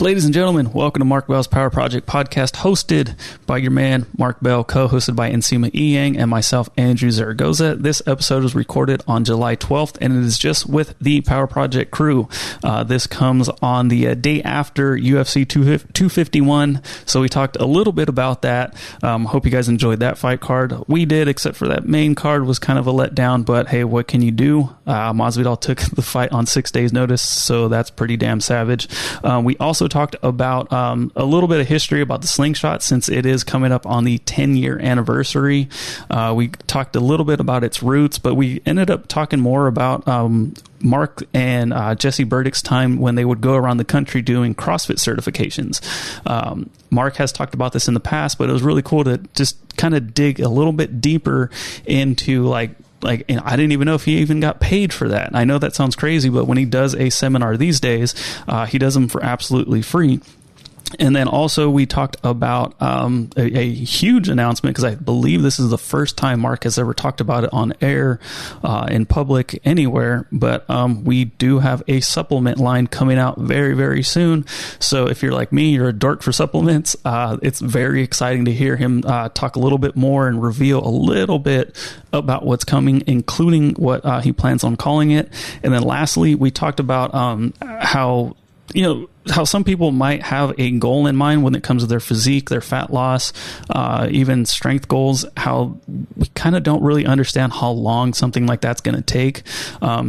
Ladies and gentlemen, welcome to Mark Bell's Power Project podcast, hosted by your man, Mark Bell, co-hosted by Nsima, Inyang, and myself, Andrew Zaragoza. This episode was recorded on July 12th, and it is just with the Power Project crew. This comes on the day after UFC 251, so we talked a little bit about that. Hope you guys enjoyed that fight card. We did, except for that main card was kind of a letdown, but hey, what can you do? Masvidal took the fight on 6 days' notice, so that's pretty damn savage. We also talked about a little bit of history about the Slingshot, since it is coming up on the 10-year anniversary. We talked a little bit about its roots, but we ended up talking more about Mark and Jesse Burdick's time when they would go around the country doing CrossFit certifications. Mark has talked about this in the past, but it was really cool to just kind of dig a little bit deeper into like, and I didn't even know if he even got paid for that. I know that sounds crazy, but when he does a seminar these days, he does them for absolutely free. And then also we talked about a huge announcement, because I believe this is the first time Mark has ever talked about it on air, in public, anywhere. But we do have a supplement line coming out very, very soon. So if you're like me, you're a dork for supplements, it's very exciting to hear him talk a little bit more and reveal a little bit about what's coming, including what he plans on calling it. And then lastly, we talked about how some people might have a goal in mind when it comes to their physique, their fat loss, even strength goals, how we kind of don't really understand how long something like that's going to take.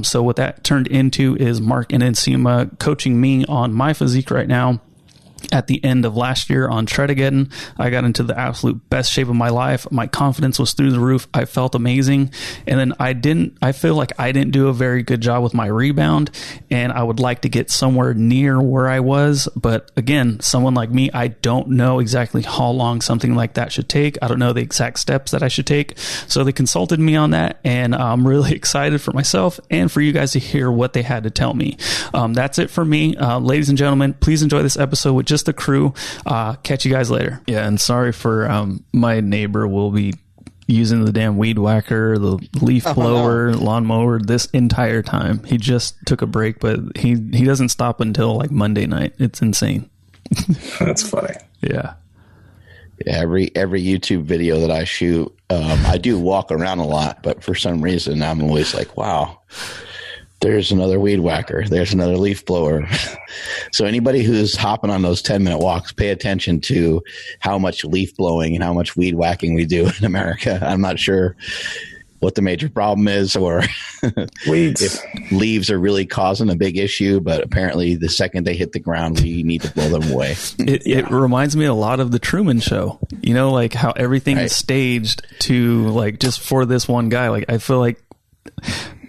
So what that turned into is Mark and Nsima coaching me on my physique right now. At the end of last year on Tredegeddon, I got into the absolute best shape of my life. My confidence was through the roof. I felt amazing. And then I feel like I didn't do a very good job with my rebound, and I would like to get somewhere near where I was. But again, someone like me, I don't know exactly how long something like that should take. I don't know the exact steps that I should take. So they consulted me on that, and I'm really excited for myself and for you guys to hear what they had to tell me. That's it for me. Ladies and gentlemen, please enjoy this episode with just the crew. Catch you guys later. Yeah, and sorry for my neighbor will be using the damn weed whacker, the leaf blower, lawnmower this entire time. He just took a break, but he doesn't stop until like Monday night. It's insane. That's funny. Yeah. Every YouTube video that I shoot, I do walk around a lot, but for some reason I'm always like, wow, there's another weed whacker. There's another leaf blower. So anybody who's hopping on those 10-minute walks, pay attention to how much leaf blowing and how much weed whacking we do in America. I'm not sure what the major problem is, or weeds. If leaves are really causing a big issue, but apparently the second they hit the ground, we need to blow them away. It reminds me a lot of the Truman Show, like how everything is staged to like just for this one guy. Like I feel like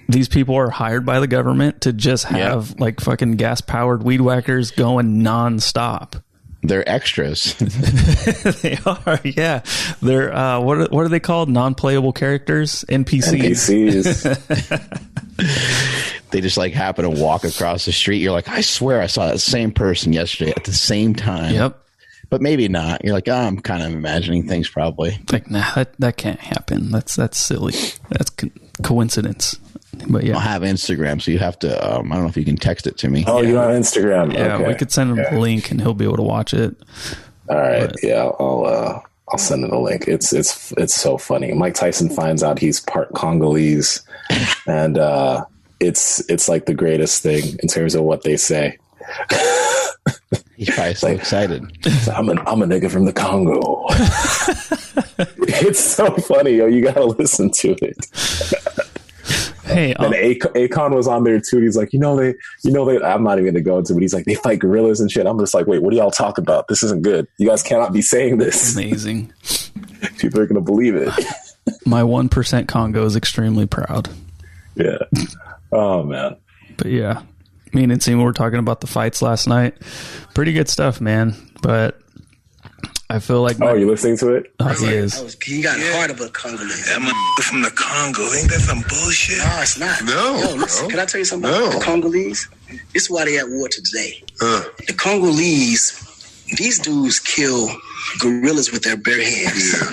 these people are hired by the government to just have like fucking gas powered weed whackers going nonstop. They're extras. They are, yeah. They're what are they called? Non-playable characters, NPCs. They just like happen to walk across the street. You're like, I swear I saw that same person yesterday at the same time. Yep. But maybe not. You're like, oh, I'm kind of imagining things probably. Like, nah, that can't happen. That's silly. That's coincidence. But yeah, I'll have Instagram, so you have to. I don't know if you can text it to me. Oh, you're on Instagram. Yeah, okay. We could send him a link, and he'll be able to watch it. All right, yeah, I'll send him a link. It's so funny. Mike Tyson finds out he's part Congolese, and it's like the greatest thing in terms of what they say. He's probably so excited. I'm a nigga from the Congo. It's so funny, yo. You gotta listen to it. Hey, and Akon was on there too. He's like, they, I'm not even gonna go into it. He's like, they fight gorillas and shit. I'm just like, wait, what are y'all talking about? This isn't good. You guys cannot be saying this. Amazing. People are gonna believe it. My 1% Congo is extremely proud. Yeah. Oh man. But yeah, me and Nsima were talking about the fights last night. Pretty good stuff, man. But I feel like... you listening to it? He is. He got heart of a Congolese. That from the Congo. Ain't that some bullshit? No, it's not. No. Listen, can I tell you something about the Congolese? This is why they at war today. The Congolese, these dudes kill gorillas with their bare hands. Yeah.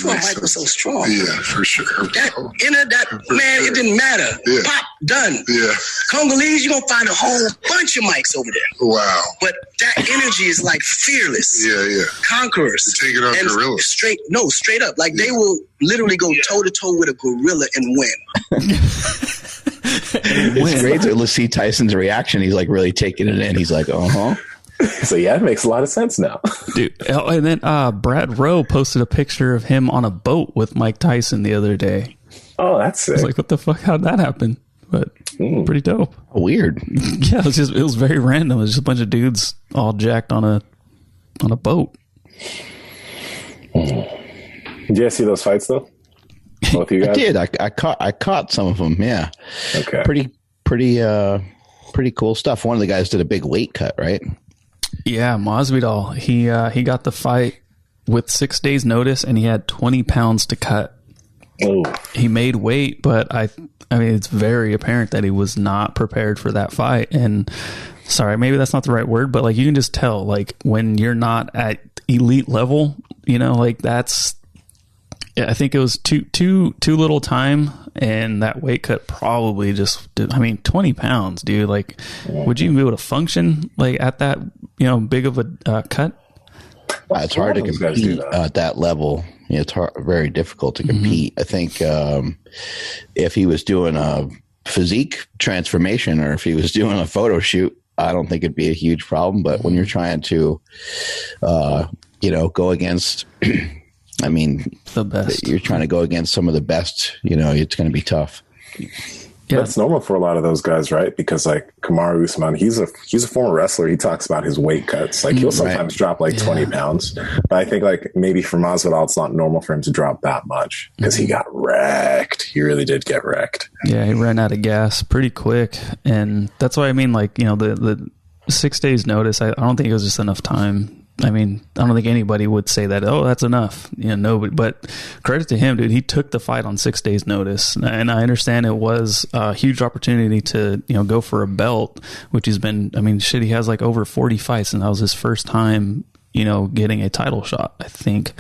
That's why Mike was so strong. Yeah, for sure. Man, it didn't matter. Yeah. Pop, done. Yeah. Congolese, you're gonna find a whole bunch of mics over there. Wow. But that energy is like fearless. Yeah. Conquerors. Taking on gorillas. Straight up. Like they will literally go toe to toe with a gorilla and win. It's great to see Tyson's reaction. He's like really taking it in. He's like, So yeah, it makes a lot of sense now. Dude. Oh, and then Brad Rowe posted a picture of him on a boat with Mike Tyson the other day. Oh, that's sick. I was like, what the fuck? How'd that happen? But pretty dope. Weird. Yeah, it was very random. It was just a bunch of dudes all jacked on a boat. Did you guys see those fights though? Both of you guys? I did. I caught some of them. Yeah. Okay. Pretty cool stuff. One of the guys did a big weight cut, right? Yeah, Masvidal. He got the fight with 6 days notice, and he had 20 pounds to cut. Oh. He made weight, but I mean, it's very apparent that he was not prepared for that fight. And sorry, maybe that's not the right word, but like you can just tell, like when you're not at elite level, you know, like that's. I think it was too little time, and that weight cut probably just did. I mean, 20 pounds, dude. Like, would you even be able to function like at that, big of a cut? Well, it's hard to compete at that level. It's very difficult to compete. I think if he was doing a physique transformation or if he was doing a photo shoot, I don't think it'd be a huge problem. But when you're trying to, go against. I mean, the best. You're trying to go against some of the best, it's going to be tough. Yeah. That's normal for a lot of those guys, right? Because like Kamaru Usman, he's a former wrestler. He talks about his weight cuts. Like he'll sometimes drop like 20 pounds. But I think like maybe for Masvidal, it's not normal for him to drop that much because he got wrecked. He really did get wrecked. Yeah, he ran out of gas pretty quick. And that's why I mean, like, the 6 days notice, I don't think it was just enough time. I mean, I don't think anybody would say that, oh, that's enough. Nobody. But credit to him, dude. He took the fight on 6 days notice. And I understand it was a huge opportunity to, go for a belt, which has been, I mean, shit, he has like over 40 fights, and that was his first time, getting a title shot, I think.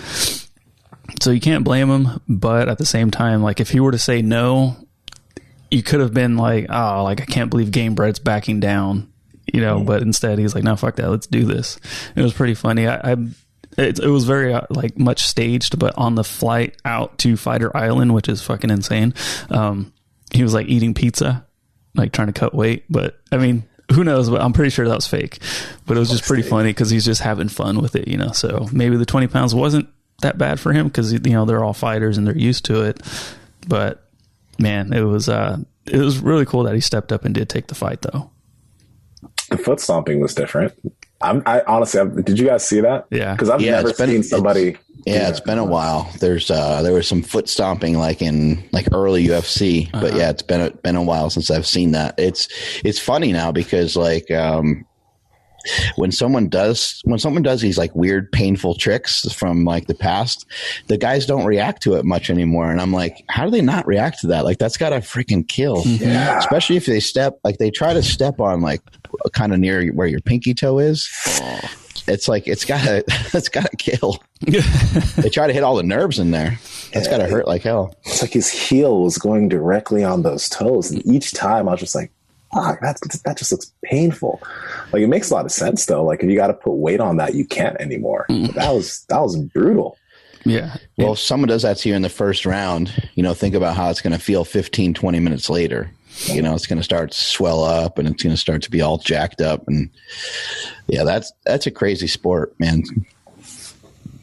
So you can't blame him. But at the same time, like if he were to say no, you could have been like, oh, like I can't believe Gamebred's backing down. But instead he's like, no, fuck that. Let's do this. It was pretty funny. It was very like much staged, but on the flight out to Fighter Island, which is fucking insane. He was like eating pizza, like trying to cut weight. But I mean, who knows? But I'm pretty sure that was fake, but it was just pretty funny because he's just having fun with it, so maybe the 20 pounds wasn't that bad for him because, they're all fighters and they're used to it. But man, it was really cool that he stepped up and did take the fight though. The foot stomping was different. I honestly, did you guys see that? Yeah, because I've never seen somebody. It's been a while. There was some foot stomping like in like early UFC, but yeah, it's been a while since I've seen that. It's funny now because like when someone does these like weird painful tricks from like the past, the guys don't react to it much anymore, and I'm like, how do they not react to that? Like that's gotta freaking kill. Yeah. Especially if they try to step on like kind of near where your pinky toe is. It's like it's gotta kill. They try to hit all the nerves in there. That's gotta hurt like hell. It's like his heel was going directly on those toes, and each time I was just like, fuck, that just looks painful. Like it makes a lot of sense though. Like if you got to put weight on that, you can't anymore. That was brutal. Yeah. Well, if someone does that to you in the first round, think about how it's going to feel 15, 20 minutes later. It's going to start to swell up and it's going to start to be all jacked up. And yeah, that's a crazy sport, man.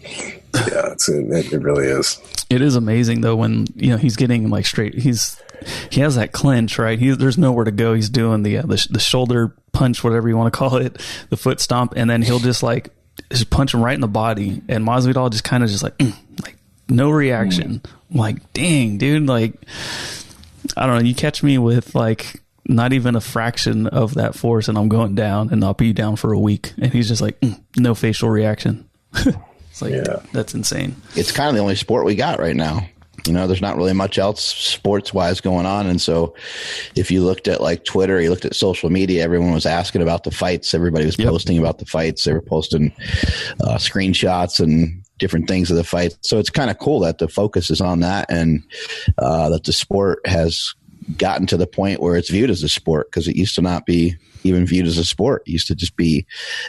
Yeah, it really is. It is amazing though when he's getting like straight. He has that clinch, right? There's nowhere to go. He's doing the shoulder punch, whatever you want to call it, the foot stomp, and then he'll just punch him right in the body. And Masvidal just kind of just like no reaction. I'm like, dang, dude, like I don't know. You catch me with like not even a fraction of that force, and I'm going down, and I'll be down for a week. And he's just like, no facial reaction. It's like, that's insane. It's kind of the only sport we got right now. There's not really much else sports-wise going on. And so if you looked at like Twitter, you looked at social media, everyone was asking about the fights. Everybody was posting about the fights. They were posting screenshots and different things of the fight. So it's kind of cool that the focus is on that, and that the sport has gotten to the point where it's viewed as a sport, because it used to not be even viewed as a sport. It used to just be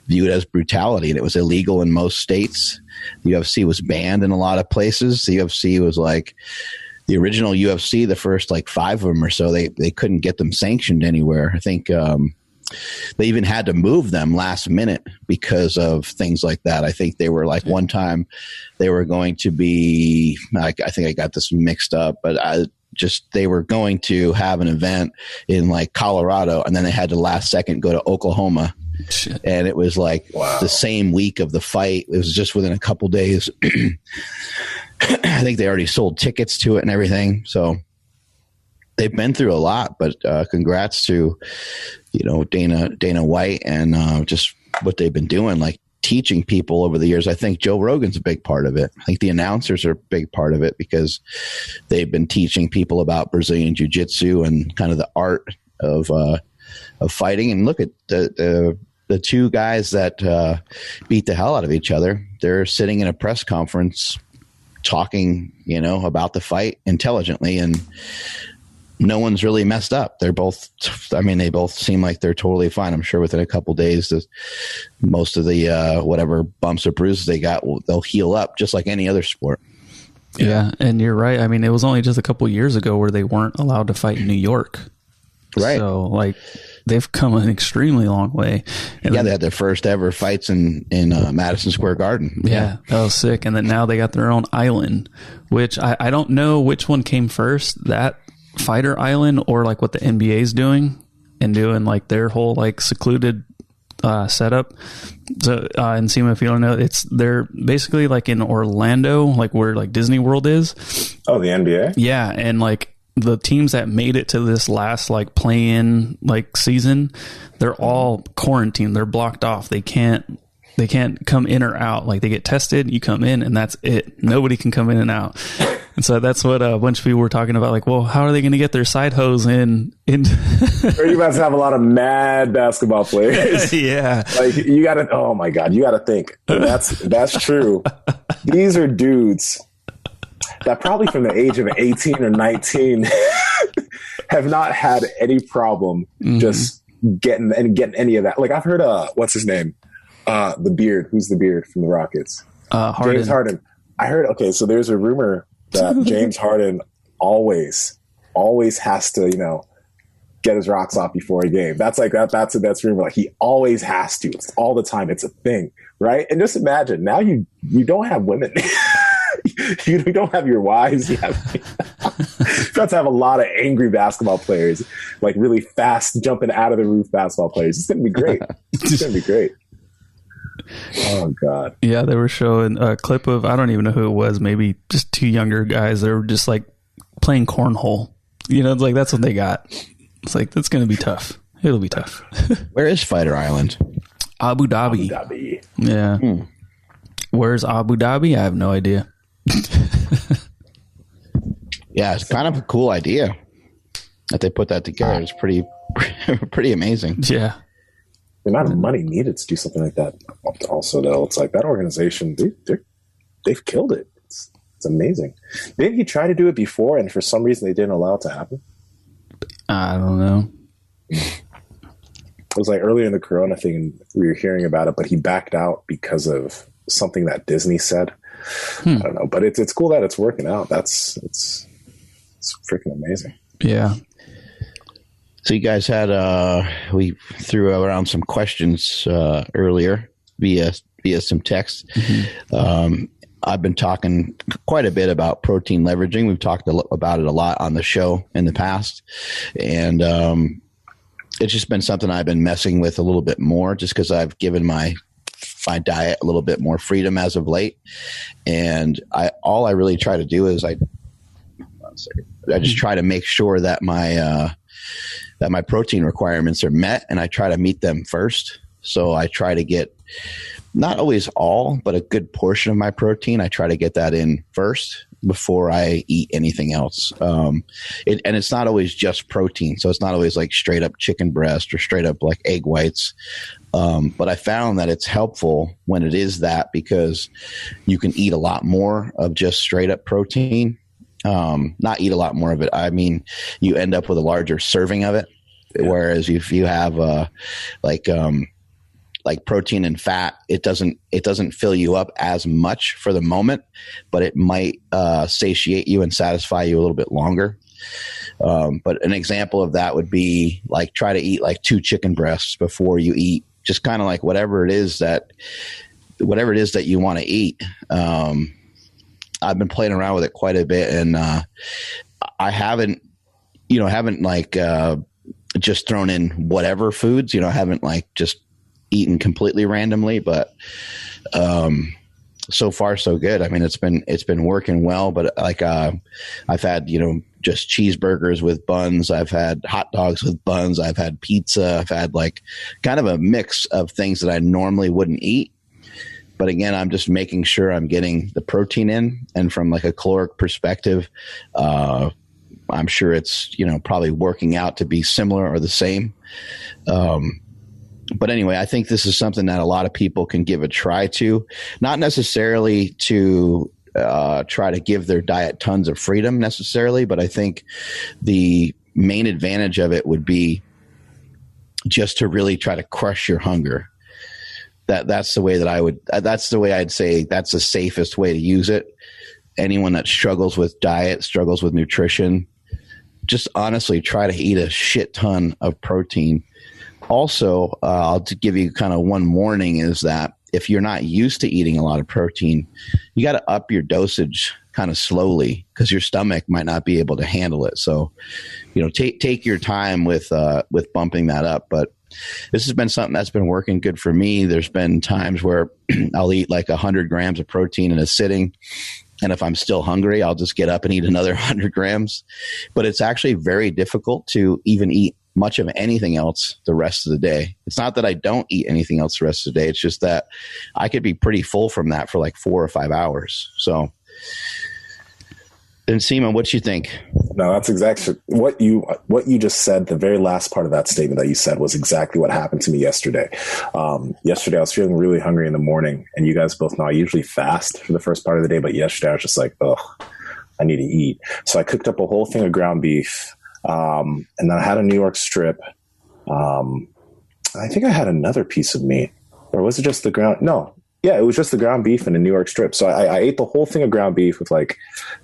viewed as brutality, and it was illegal in most states. The UFC was banned in a lot of places. The UFC was like the original UFC, the first like 5 of them or so, they couldn't get them sanctioned anywhere. I think they even had to move them last minute because of things like that. I think they were like, one time they were going to be, I think I got this mixed up, but they were going to have an event in like Colorado, and then they had to last second go to Oklahoma. Shit. And it was like the same week of the fight. It was just within a couple days. I think they already sold tickets to it and everything. So they've been through a lot, but congrats to, Dana White and just what they've been doing, like teaching people over the years. I think Joe Rogan's a big part of it. I think the announcers are a big part of it, because they've been teaching people about Brazilian Jiu-Jitsu and kind of the art of fighting. And look at the two guys that beat the hell out of each other. They're sitting in a press conference talking, about the fight intelligently, and no one's really messed up. They both seem like they're totally fine. I'm sure within a couple of days, most of the whatever bumps or bruises they got, they'll heal up just like any other sport. Yeah, and you're right. I mean, it was only just a couple years ago where they weren't allowed to fight in New York. Right. So, like, they've come an extremely long way. And they had their first ever fights in Madison Square Garden. Yeah, that was sick. And then now they got their own island, which I don't know which one came first, that fighter island or like what the NBA's doing and doing like their whole like secluded setup. So Nsima, if you don't know, they're basically like in Orlando, like where like Disney World is. Oh, the NBA? Yeah, and like the teams that made it to this last like play-in like season, they're all quarantined. They're blocked off. They can't come in or out. Like they get tested, you come in, and that's it. Nobody can come in and out. And so that's what a bunch of people were talking about. Like, well, how are they going to get their side hose in? Or you about to have a lot of mad basketball players. Yeah. Like you got to, oh my God, you got to think. That's true. These are dudes that probably from the age of 18 or 19 have not had any problem just getting any of that. Like I've heard, what's his name? The beard. Who's the beard from the Rockets? Harden. James Harden. I heard, okay, so there's a rumor that James Harden always has to, get his rocks off before a game. That's rumor. Like he always has to. It's all the time. It's a thing, right? And just imagine now you don't have women. You don't have your wives. You have to have a lot of angry basketball players, like really fast jumping out of the roof basketball players. It's gonna be great. It's gonna be great. Oh God. Yeah, they were showing a clip of, I don't even know who it was, maybe just 2 younger guys. They were just like playing cornhole. It's like that's what they got. It's like that's gonna be tough. It'll be tough. Where is Fighter Island? Abu Dhabi. Yeah. Where's Abu Dhabi? I have no idea. Yeah, it's kind of a cool idea that they put that together. It's pretty amazing. Yeah. The amount of money needed to do something like that. Also, though, it's like that organization, they've killed it. It's amazing. Didn't he try to do it before, and for some reason they didn't allow it to happen? I don't know. It was like earlier in the Corona thing, and we were hearing about it, but he backed out because of something that Disney said. I don't know, but it's cool that it's working out. It's freaking amazing. Yeah. So you guys had we threw around some questions earlier via some text. I've been talking quite a bit about protein leveraging. We've talked about it a lot on the show in the past, and it's just been something I've been messing with a little bit more, just because I've given my diet a little bit more freedom as of late, and all I really try to do is I just try to make sure that my protein requirements are met, and I try to meet them first. So I try to get not always all, but a good portion of my protein. I try to get that in first, before I eat anything else. And it's not always just protein. So it's not always like straight up chicken breast or straight up like egg whites. But I found that it's helpful when it is that, because you can eat a lot more of just straight up protein. Not eat a lot more of it. I mean, you end up with a larger serving of it. Yeah. Whereas if you have like protein and fat, it doesn't fill you up as much for the moment, but it might satiate you and satisfy you a little bit longer. But an example of that would be like try to eat like 2 chicken breasts before you eat, just kind of like whatever it is that you want to eat. I've been playing around with it quite a bit, and I haven't like just thrown in whatever foods, I haven't like just eaten completely randomly, but so far so good. I mean, it's been working well, but like I've had just cheeseburgers with buns, I've had hot dogs with buns, I've had pizza, I've had like kind of a mix of things that I normally wouldn't eat. But again, I'm just making sure I'm getting the protein in, and from like a caloric perspective, I'm sure it's probably working out to be similar or the same. But anyway, I think this is something that a lot of people can give a try to, not necessarily to try to give their diet tons of freedom necessarily, but I think the main advantage of it would be just to really try to crush your hunger. That's the way I'd say that's the safest way to use it. Anyone that struggles with diet, struggles with nutrition, just honestly try to eat a shit ton of protein. Also, I'll give you kind of one warning is that if you're not used to eating a lot of protein, you got to up your dosage kind of slowly, because your stomach might not be able to handle it. So, take your time with bumping that up. But this has been something that's been working good for me. There's been times where I'll eat like 100 grams of protein in a sitting, and if I'm still hungry, I'll just get up and eat another 100 grams. But it's actually very difficult to even eat much of anything else the rest of the day. It's not that I don't eat anything else the rest of the day. It's just that I could be pretty full from that for like 4 or 5 hours. So, Nsima, what you think? No, that's exactly what you just said. The very last part of that statement that you said was exactly what happened to me yesterday. Yesterday I was feeling really hungry in the morning, and you guys both know I usually fast for the first part of the day, but yesterday I was just like, oh, I need to eat. So I cooked up a whole thing of ground beef. And then I had a New York strip. I think I had another piece of meat, or was it just the ground? No. Yeah, it was just the ground beef and a New York strip. So I ate the whole thing of ground beef with like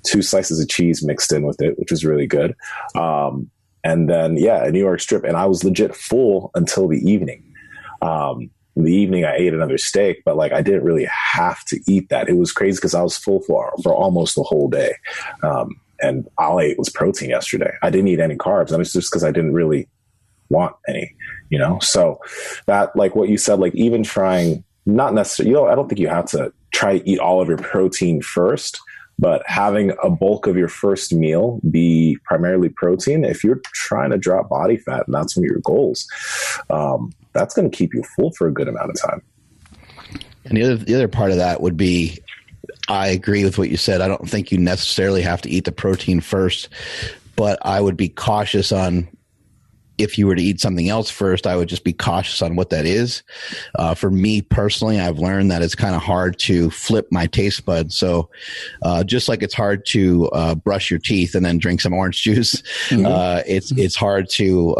2 slices of cheese mixed in with it, which was really good. And then, a New York strip, and I was legit full until the evening. In the evening, I ate another steak, but like I didn't really have to eat that. It was crazy because I was full for almost the whole day. And all I ate was protein yesterday. I didn't eat any carbs. And it's just because I didn't really want any, So that, like what you said, like even trying, not necessarily, I don't think you have to try to eat all of your protein first, but having a bulk of your first meal be primarily protein, if you're trying to drop body fat and that's one of your goals, that's going to keep you full for a good amount of time. And the other part of that would be, I agree with what you said. I don't think you necessarily have to eat the protein first, but I would be cautious on, if you were to eat something else first, I would just be cautious on what that is. For me personally, I've learned that it's kind of hard to flip my taste buds. So just like it's hard to brush your teeth and then drink some orange juice, it's hard to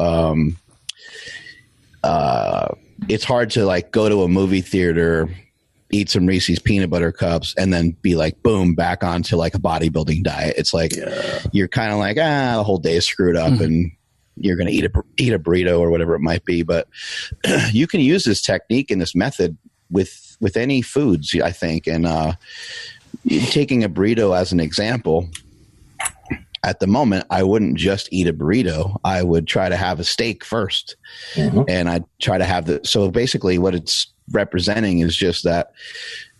like go to a movie theater, eat some Reese's peanut butter cups, and then be like, boom, back onto like a bodybuilding diet. It's like, you're kind of like, the whole day is screwed up and you're going to eat a burrito or whatever it might be. But you can use this technique and this method with any foods, I think. And taking a burrito as an example, at the moment, I wouldn't just eat a burrito. I would try to have a steak first. And I'd try to have so basically what it's representing is just that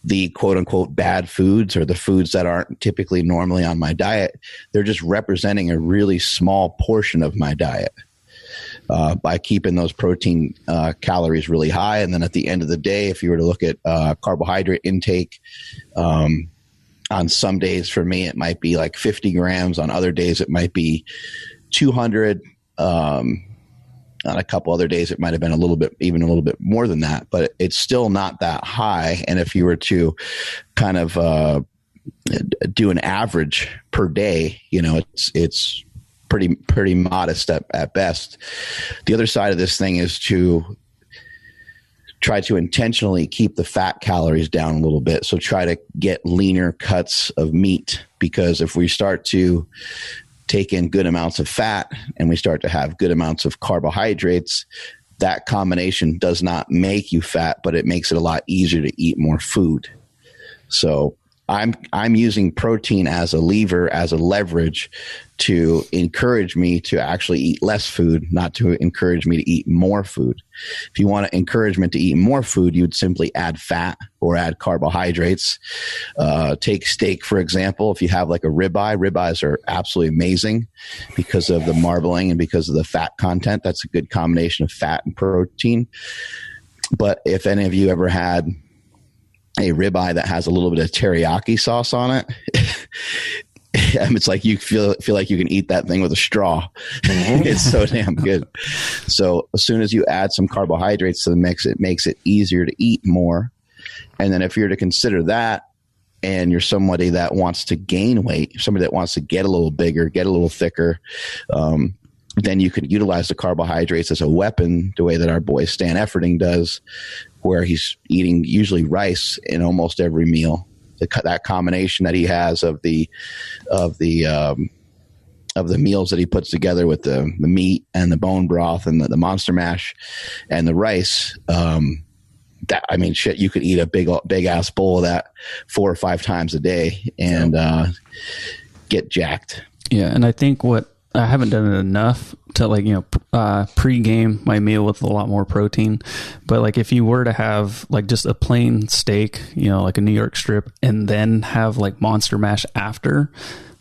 the quote unquote bad foods, or the foods that aren't typically normally on my diet, they're just representing a really small portion of my diet by keeping those protein calories really high. And then at the end of the day, if you were to look at carbohydrate intake, On some days for me, it might be like 50 grams. On other days, it might be 200. On a couple other days, it might have been even a little bit more than that, but it's still not that high. And if you were to kind of do an average per day, it's pretty modest at best. The other side of this thing is to try to intentionally keep the fat calories down a little bit. So try to get leaner cuts of meat, because if we start to take in good amounts of fat and we start to have good amounts of carbohydrates, that combination does not make you fat, but it makes it a lot easier to eat more food. So I'm using protein as a lever, as a leverage to encourage me to actually eat less food, not to encourage me to eat more food. If you want encouragement to eat more food, you would simply add fat or add carbohydrates. Take steak, for example. If you have like a ribeye, ribeyes are absolutely amazing because of the marbling and because of the fat content. That's a good combination of fat and protein. But if any of you ever had a ribeye that has a little bit of teriyaki sauce on it, it's like you feel like you can eat that thing with a straw. It's so damn good. So as soon as you add some carbohydrates to the mix, it makes it easier to eat more. And then if you're to consider that, and you're somebody that wants to gain weight, somebody that wants to get a little bigger, get a little thicker, then you can utilize the carbohydrates as a weapon, the way that our boy Stan Efferding does, where he's eating usually rice in almost every meal. That combination that he has of the meals that he puts together with the meat and the bone broth and the monster mash and the rice. You could eat a big ass bowl of that 4 or 5 times a day and get jacked. Yeah, and I think I haven't done it enough to pre-game my meal with a lot more protein. But like if you were to have like just a plain steak, like a New York strip, and then have like monster mash after,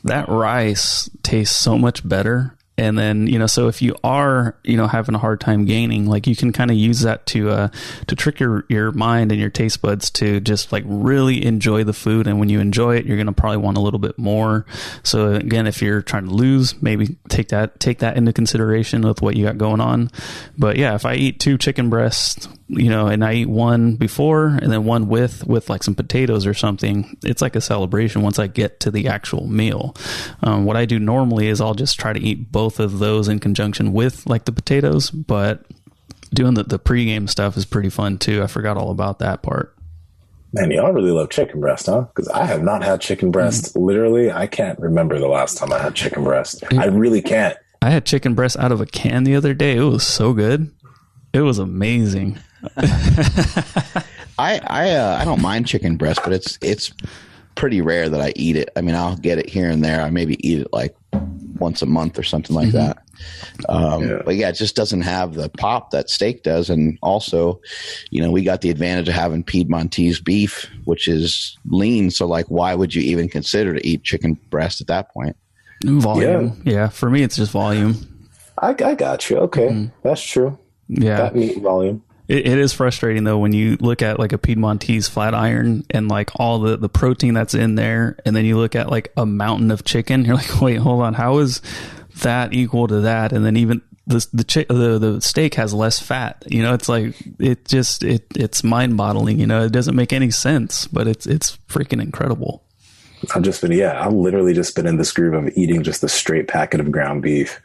that rice tastes so much better. And then, so if you are, having a hard time gaining, like you can kind of use that to trick your mind and your taste buds to just like really enjoy the food. And when you enjoy it, you're going to probably want a little bit more. So again, if you're trying to lose, maybe take that into consideration with what you got going on. But yeah, if I eat 2 chicken breasts, and I eat one before and then one with like some potatoes or something, it's like a celebration once I get to the actual meal. What I do normally is I'll just try to eat both of those in conjunction with like the potatoes, but doing the pregame stuff is pretty fun too. I forgot all about that part. Man, y'all really love chicken breast, huh? Because I have not had chicken breast. Literally, I can't remember the last time I had chicken breast. I really can't. I had chicken breast out of a can the other day. It was so good. It was amazing. I don't mind chicken breast, but it's pretty rare that I eat it. I mean, I'll get it here and there. I maybe eat it like once a month or something like that. But yeah, it just doesn't have the pop that steak does. And also, we got the advantage of having Piedmontese beef, which is lean. So like, why would you even consider to eat chicken breast at that point? Volume. Yeah. For me, it's just volume. I got you. Okay. That's true. Yeah. That meat volume. It is frustrating though when you look at like a Piedmontese flat iron and like all the protein that's in there, and then you look at like a mountain of chicken. You're like, wait, hold on, how is that equal to that? And then even the steak has less fat. It's like it's mind boggling. It doesn't make any sense, but it's freaking incredible. I've literally just been in this groove of eating just a straight packet of ground beef.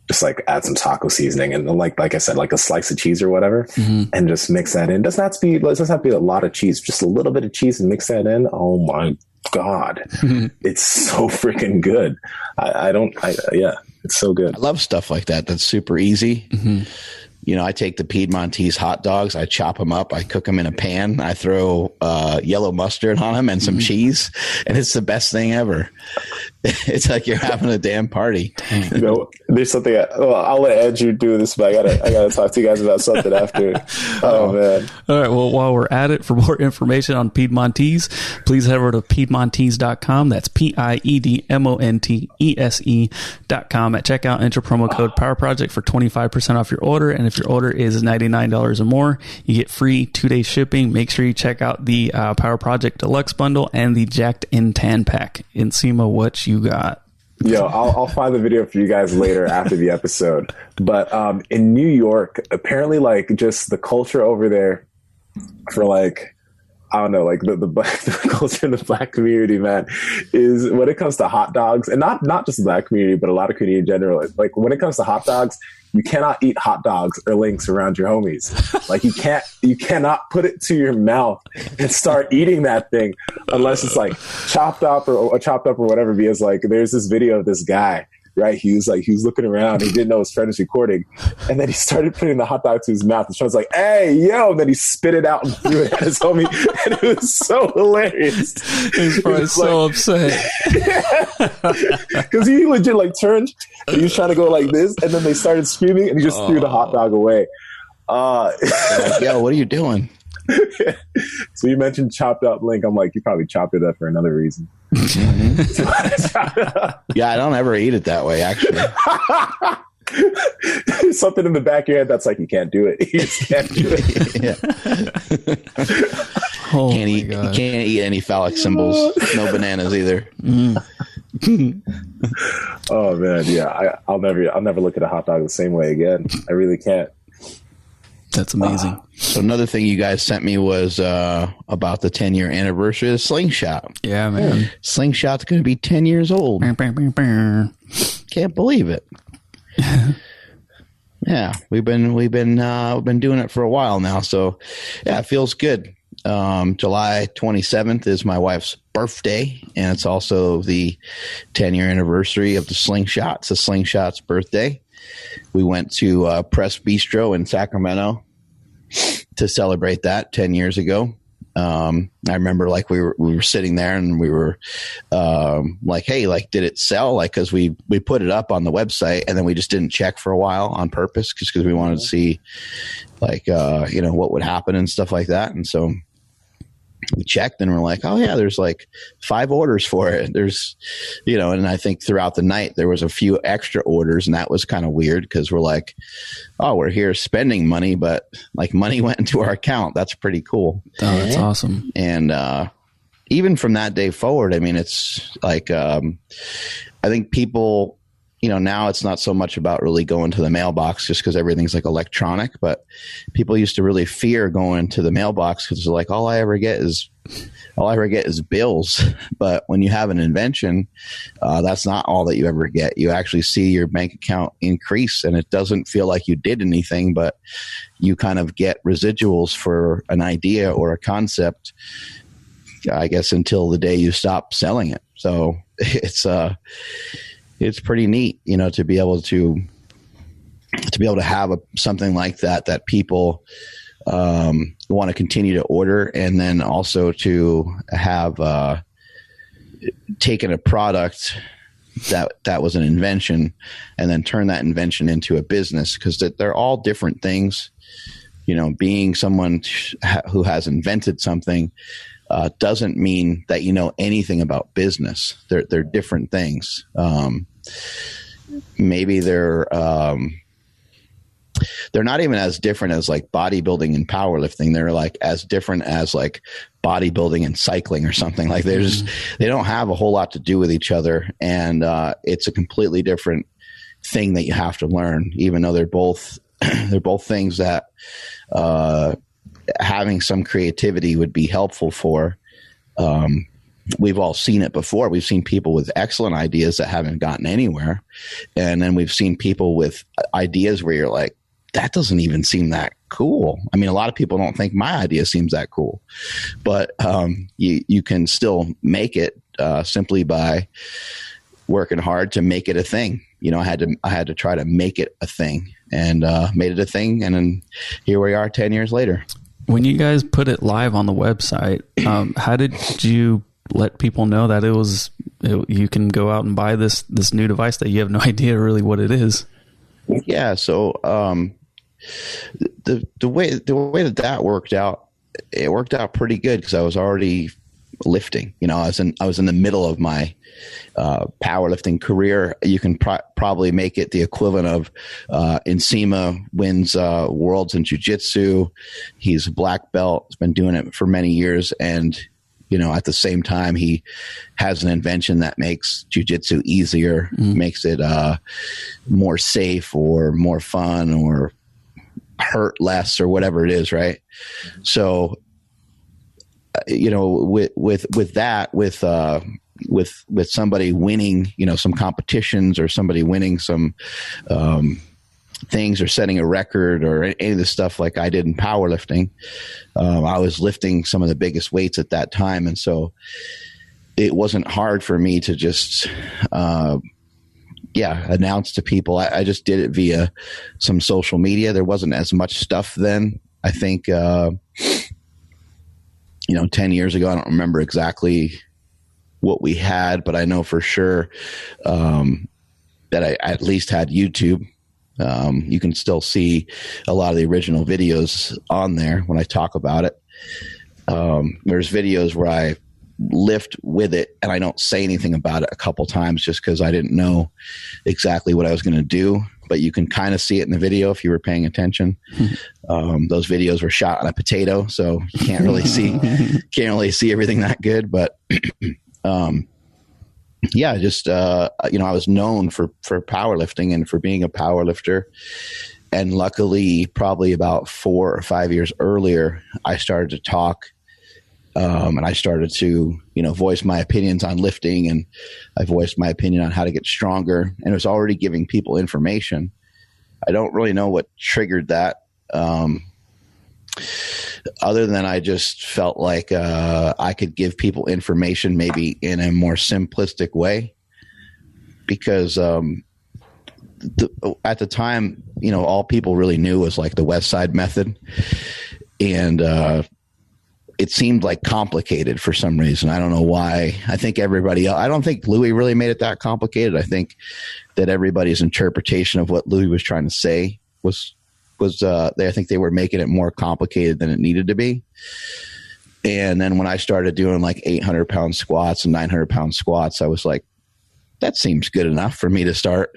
Just like add some taco seasoning and like I said, like a slice of cheese or whatever, and just mix that in. Doesn't have to be a lot of cheese, just a little bit of cheese and mix that in. Oh my God. It's so freaking good. It's so good. I love stuff like that. That's super easy. I take the Piedmontese hot dogs, I chop them up, I cook them in a pan, I throw yellow mustard on them and some cheese, and it's the best thing ever. It's like you're having a damn party. You know, there's something. I'll let Andrew do this, but I gotta talk to you guys about something after. Oh man! All right. Well, while we're at it, for more information on Piedmontese, please head over to Piedmontese.com. That's PIEDMONTESE.com. At checkout, enter promo code Power Project for 25% off your order, and if your order is $99 or more, you get free 2-day shipping. Make sure you check out the Power Project Deluxe Bundle and the Jacked in Tan Pack. Nsima, what you got? Yo, I'll find the video for you guys later after the episode. But in New York, apparently, like, just the culture over there for, like, I don't know, like the culture in the Black community, man, is when it comes to hot dogs, and not just the Black community, but a lot of community in general. Like, when it comes to hot dogs, you cannot eat hot dogs or links around your homies. Like, you cannot put it to your mouth and start eating that thing unless it's like chopped up or whatever. Because like, there's this video of this guy, right? He was looking around. He didn't know his friend was recording, and then he started putting the hot dog to his mouth. And Sean's like, "Hey, yo!" And then he spit it out and threw it at his homie, and it was so hilarious. He's probably so upset because he legit like turned. And he was trying to go like this, and then they started screaming, and he just threw the hot dog away. Like, yo, what are you doing? So you mentioned chopped up link. I'm like, you probably chopped it up for another reason. Yeah, I don't ever eat it that way, actually. There's something in the back of your head that's like, you can't do it. You just can't do it. Oh, you can't eat any phallic symbols. No bananas either. Oh man, yeah. I'll never look at a hot dog the same way again. I really can't. That's amazing. So another thing you guys sent me was about the 10-year anniversary of Slingshot. Yeah, man. Slingshot's going to be 10 years old. Can't believe it. Yeah, we've been doing it for a while now, so yeah, it feels good. July 27th is my wife's birthday, and it's also the 10-year anniversary of the Slingshot. It's the Slingshot's birthday. We went to Press Bistro in Sacramento to celebrate that 10 years ago. I remember like we were sitting there and we were like, hey, like, did it sell? Like, cause we put it up on the website and then we just didn't check for a while on purpose just cause we wanted to see like, what would happen and stuff like that. And so we checked and we're like, oh yeah, there's like 5 orders for it. There's, and I think throughout the night there was a few extra orders, and that was kind of weird because we're like, oh, we're here spending money, but like money went into our account. That's pretty cool. Oh, that's awesome. And even from that day forward, I mean, it's like, I think people, now it's not so much about really going to the mailbox just because everything's like electronic, but people used to really fear going to the mailbox because they're like, all I ever get is bills. But when you have an invention, that's not all that you ever get. You actually see your bank account increase, and it doesn't feel like you did anything, but you kind of get residuals for an idea or a concept, I guess, until the day you stop selling it. So it's pretty neat, to be able to have something like that people want to continue to order, and then also to have taken a product that was an invention and then turn that invention into a business, because they're all different things. Being someone who has invented something doesn't mean that you know anything about business. They're different things. Maybe they're not even as different as like bodybuilding and powerlifting. They're like as different as like bodybuilding and cycling or something. Like they don't have a whole lot to do with each other, and it's a completely different thing that you have to learn. Even though they're both things that having some creativity would be helpful for. We've all seen it before. We've seen people with excellent ideas that haven't gotten anywhere. And then we've seen people with ideas where you're like, that doesn't even seem that cool. I mean, a lot of people don't think my idea seems that cool, but you can still make it simply by working hard to make it a thing. I had to try to make it a thing, and made it a thing. And then here we are 10 years later. When you guys put it live on the website, how did you let people know that you can go out and buy this new device that you have no idea really what it is. Yeah. So, the way that worked out, it worked out pretty good because I was already lifting. I was in the middle of my powerlifting career. You can probably make it the equivalent of Nsima wins worlds in jiu-jitsu. He's a black belt. He's been doing it for many years, and at the same time, he has an invention that makes jiu-jitsu easier, makes it more safe or more fun or hurt less or whatever it is, right? So, with somebody winning, some competitions or somebody winning some things or setting a record or any of the stuff like I did in powerlifting, I was lifting some of the biggest weights at that time. And so it wasn't hard for me to just, announce to people. I just did it via some social media. There wasn't as much stuff then. I think, 10 years ago, I don't remember exactly what we had, but I know for sure that I at least had YouTube. You can still see a lot of the original videos on there when I talk about it. There's videos where I lift with it and I don't say anything about it a couple times just because I didn't know exactly what I was going to do. But you can kind of see it in the video if you were paying attention. Those videos were shot on a potato, so you can't really see everything that good. But I was known for powerlifting and for being a powerlifter. And luckily, probably about 4 or 5 years earlier, I started to talk. And I started to, voice my opinions on lifting, and I voiced my opinion on how to get stronger, and it was already giving people information. I don't really know what triggered that. Other than I just felt like, I could give people information maybe in a more simplistic way because, at the time, all people really knew was like the West Side method. And, it seemed like complicated for some reason. I don't know why. I think I don't think Louis really made it that complicated. I think that everybody's interpretation of what Louis was trying to say was I think they were making it more complicated than it needed to be. And then when I started doing like 800-pound squats and 900-pound squats, I was like, that seems good enough for me to start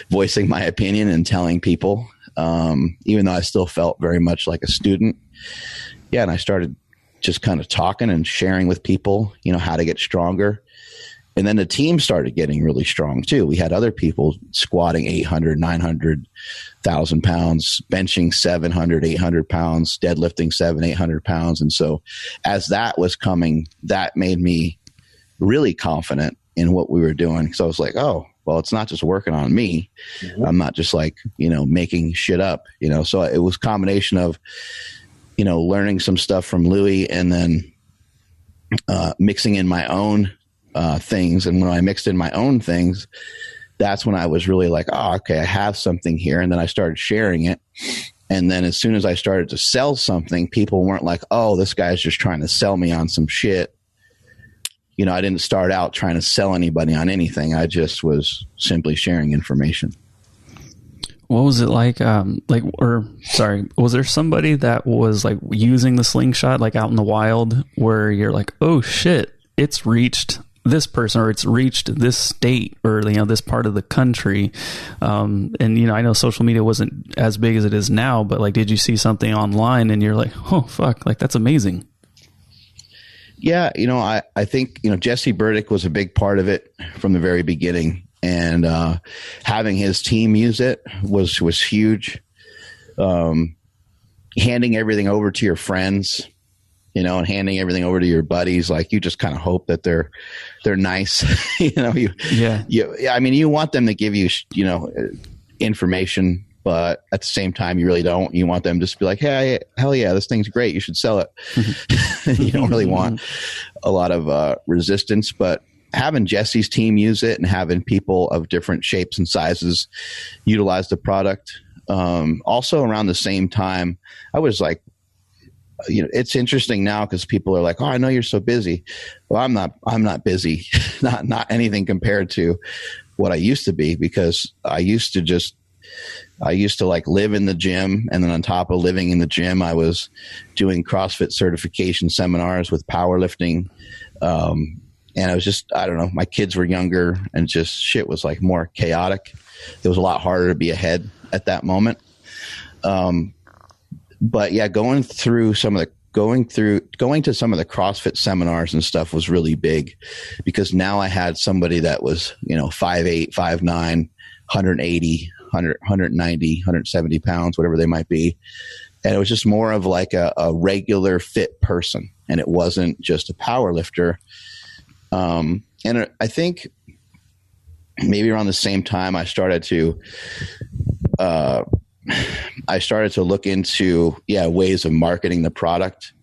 voicing my opinion and telling people, even though I still felt very much like a student. Yeah. And I started just kind of talking and sharing with people, how to get stronger. And then the team started getting really strong too. We had other people squatting 800, 900, 1,000 pounds, benching 700, 800 pounds, deadlifting 700, 800 pounds. And so as that was coming, that made me really confident in what we were doing. So I was like, oh, well, it's not just working on me. Mm-hmm. I'm not just like, making shit up, so it was a combination of, learning some stuff from Louis and then mixing in my own things. And when I mixed in my own things, that's when I was really like, oh, okay, I have something here. And then I started sharing it. And then as soon as I started to sell something, people weren't like, oh, this guy's just trying to sell me on some shit. I didn't start out trying to sell anybody on anything. I just was simply sharing information. What was it like? Was there somebody that was like using the Slingshot like out in the wild where you're like, oh shit, it's reached this person or it's reached this state or, this part of the country. And, I know social media wasn't as big as it is now, but like, did you see something online and you're like, oh fuck, like that's amazing. Yeah. I think, Jesse Burdick was a big part of it from the very beginning. And having his team use it was huge. Handing everything over to your friends, and handing everything over to your buddies, like you just kind of hope that they're nice. You want them to give you, information, but at the same time, you really don't. You want them just to be like, hey, hell yeah, this thing's great. You should sell it. You don't really want a lot of resistance, but having Jesse's team use it and having people of different shapes and sizes utilize the product. Also around the same time, I was like it's interesting now because people are like, oh, I know you're so busy. Well, I'm not busy, not anything compared to what I used to be, because I used to like live in the gym. And then on top of living in the gym, I was doing CrossFit certification seminars with powerlifting. And I was just, I don't know, my kids were younger and just shit was like more chaotic. It was a lot harder to be ahead at that moment. But yeah, going to some of the CrossFit seminars and stuff was really big, because now I had somebody that was, 5'8", 5'9", 180, 190, 170 pounds, whatever they might be. And it was just more of like a regular fit person. And it wasn't just a power lifter. And I think maybe around the same time I started to look into, ways of marketing the product.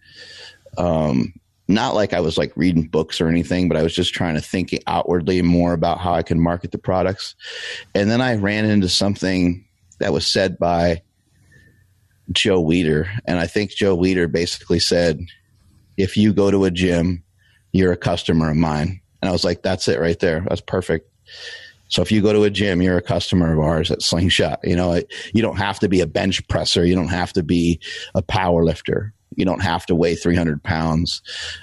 Not like I was like reading books or anything, but I was just trying to think outwardly more about how I can market the products. And then I ran into something that was said by Joe Weider. And I think Joe Weider basically said, if you go to a gym, you're a customer of mine. And I was like, that's it right there. That's perfect. So if you go to a gym, you're a customer of ours at Slingshot. You don't have to be a bench presser. You don't have to be a power lifter. You don't have to weigh 300 pounds.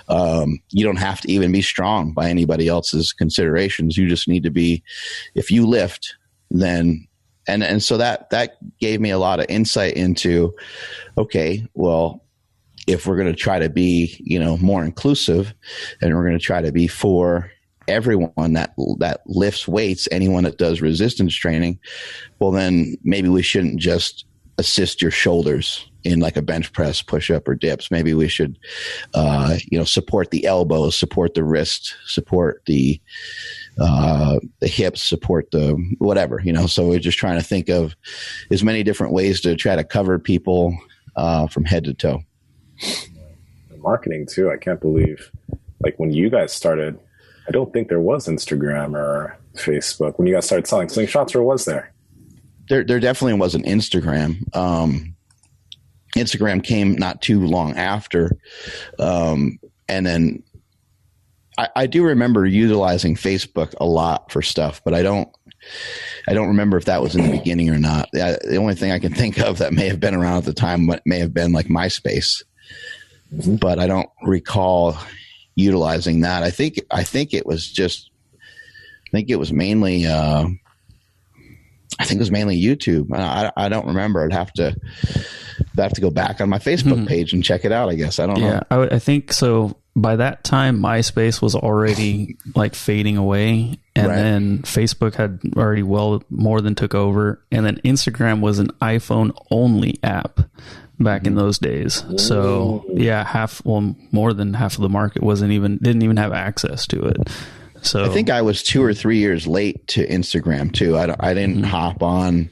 You don't have to even be strong by anybody else's considerations. You just need to be, if you lift, then, and so that gave me a lot of insight into, okay, well, if we're going to try to be, more inclusive, and we're going to try to be for everyone that lifts weights, anyone that does resistance training, well, then maybe we shouldn't just assist your shoulders in like a bench press, push up, or dips. Maybe we should, support the elbows, support the wrist, support the hips, support the whatever, so we're just trying to think of as many different ways to try to cover people from head to toe. Marketing too. I can't believe, like, when you guys started, I don't think there was Instagram or Facebook when you guys started selling Slingshots, or was there? There definitely wasn't Instagram. Instagram came not too long after. And then I do remember utilizing Facebook a lot for stuff, but I don't remember if that was in the beginning or not. The only thing I can think of that may have been around at the time may have been like MySpace, but I don't recall utilizing that. I think it was mainly YouTube. I don't remember. I'd have to go back on my Facebook page and check it out, I guess. I don't know. Yeah, I think so. By that time, MySpace was already like fading away, and then Facebook had already more than took over, and then Instagram was an iPhone only app back in those days. So more than half of the market didn't even have access to it. So I think I was 2 or 3 years late to Instagram too. I didn't hop on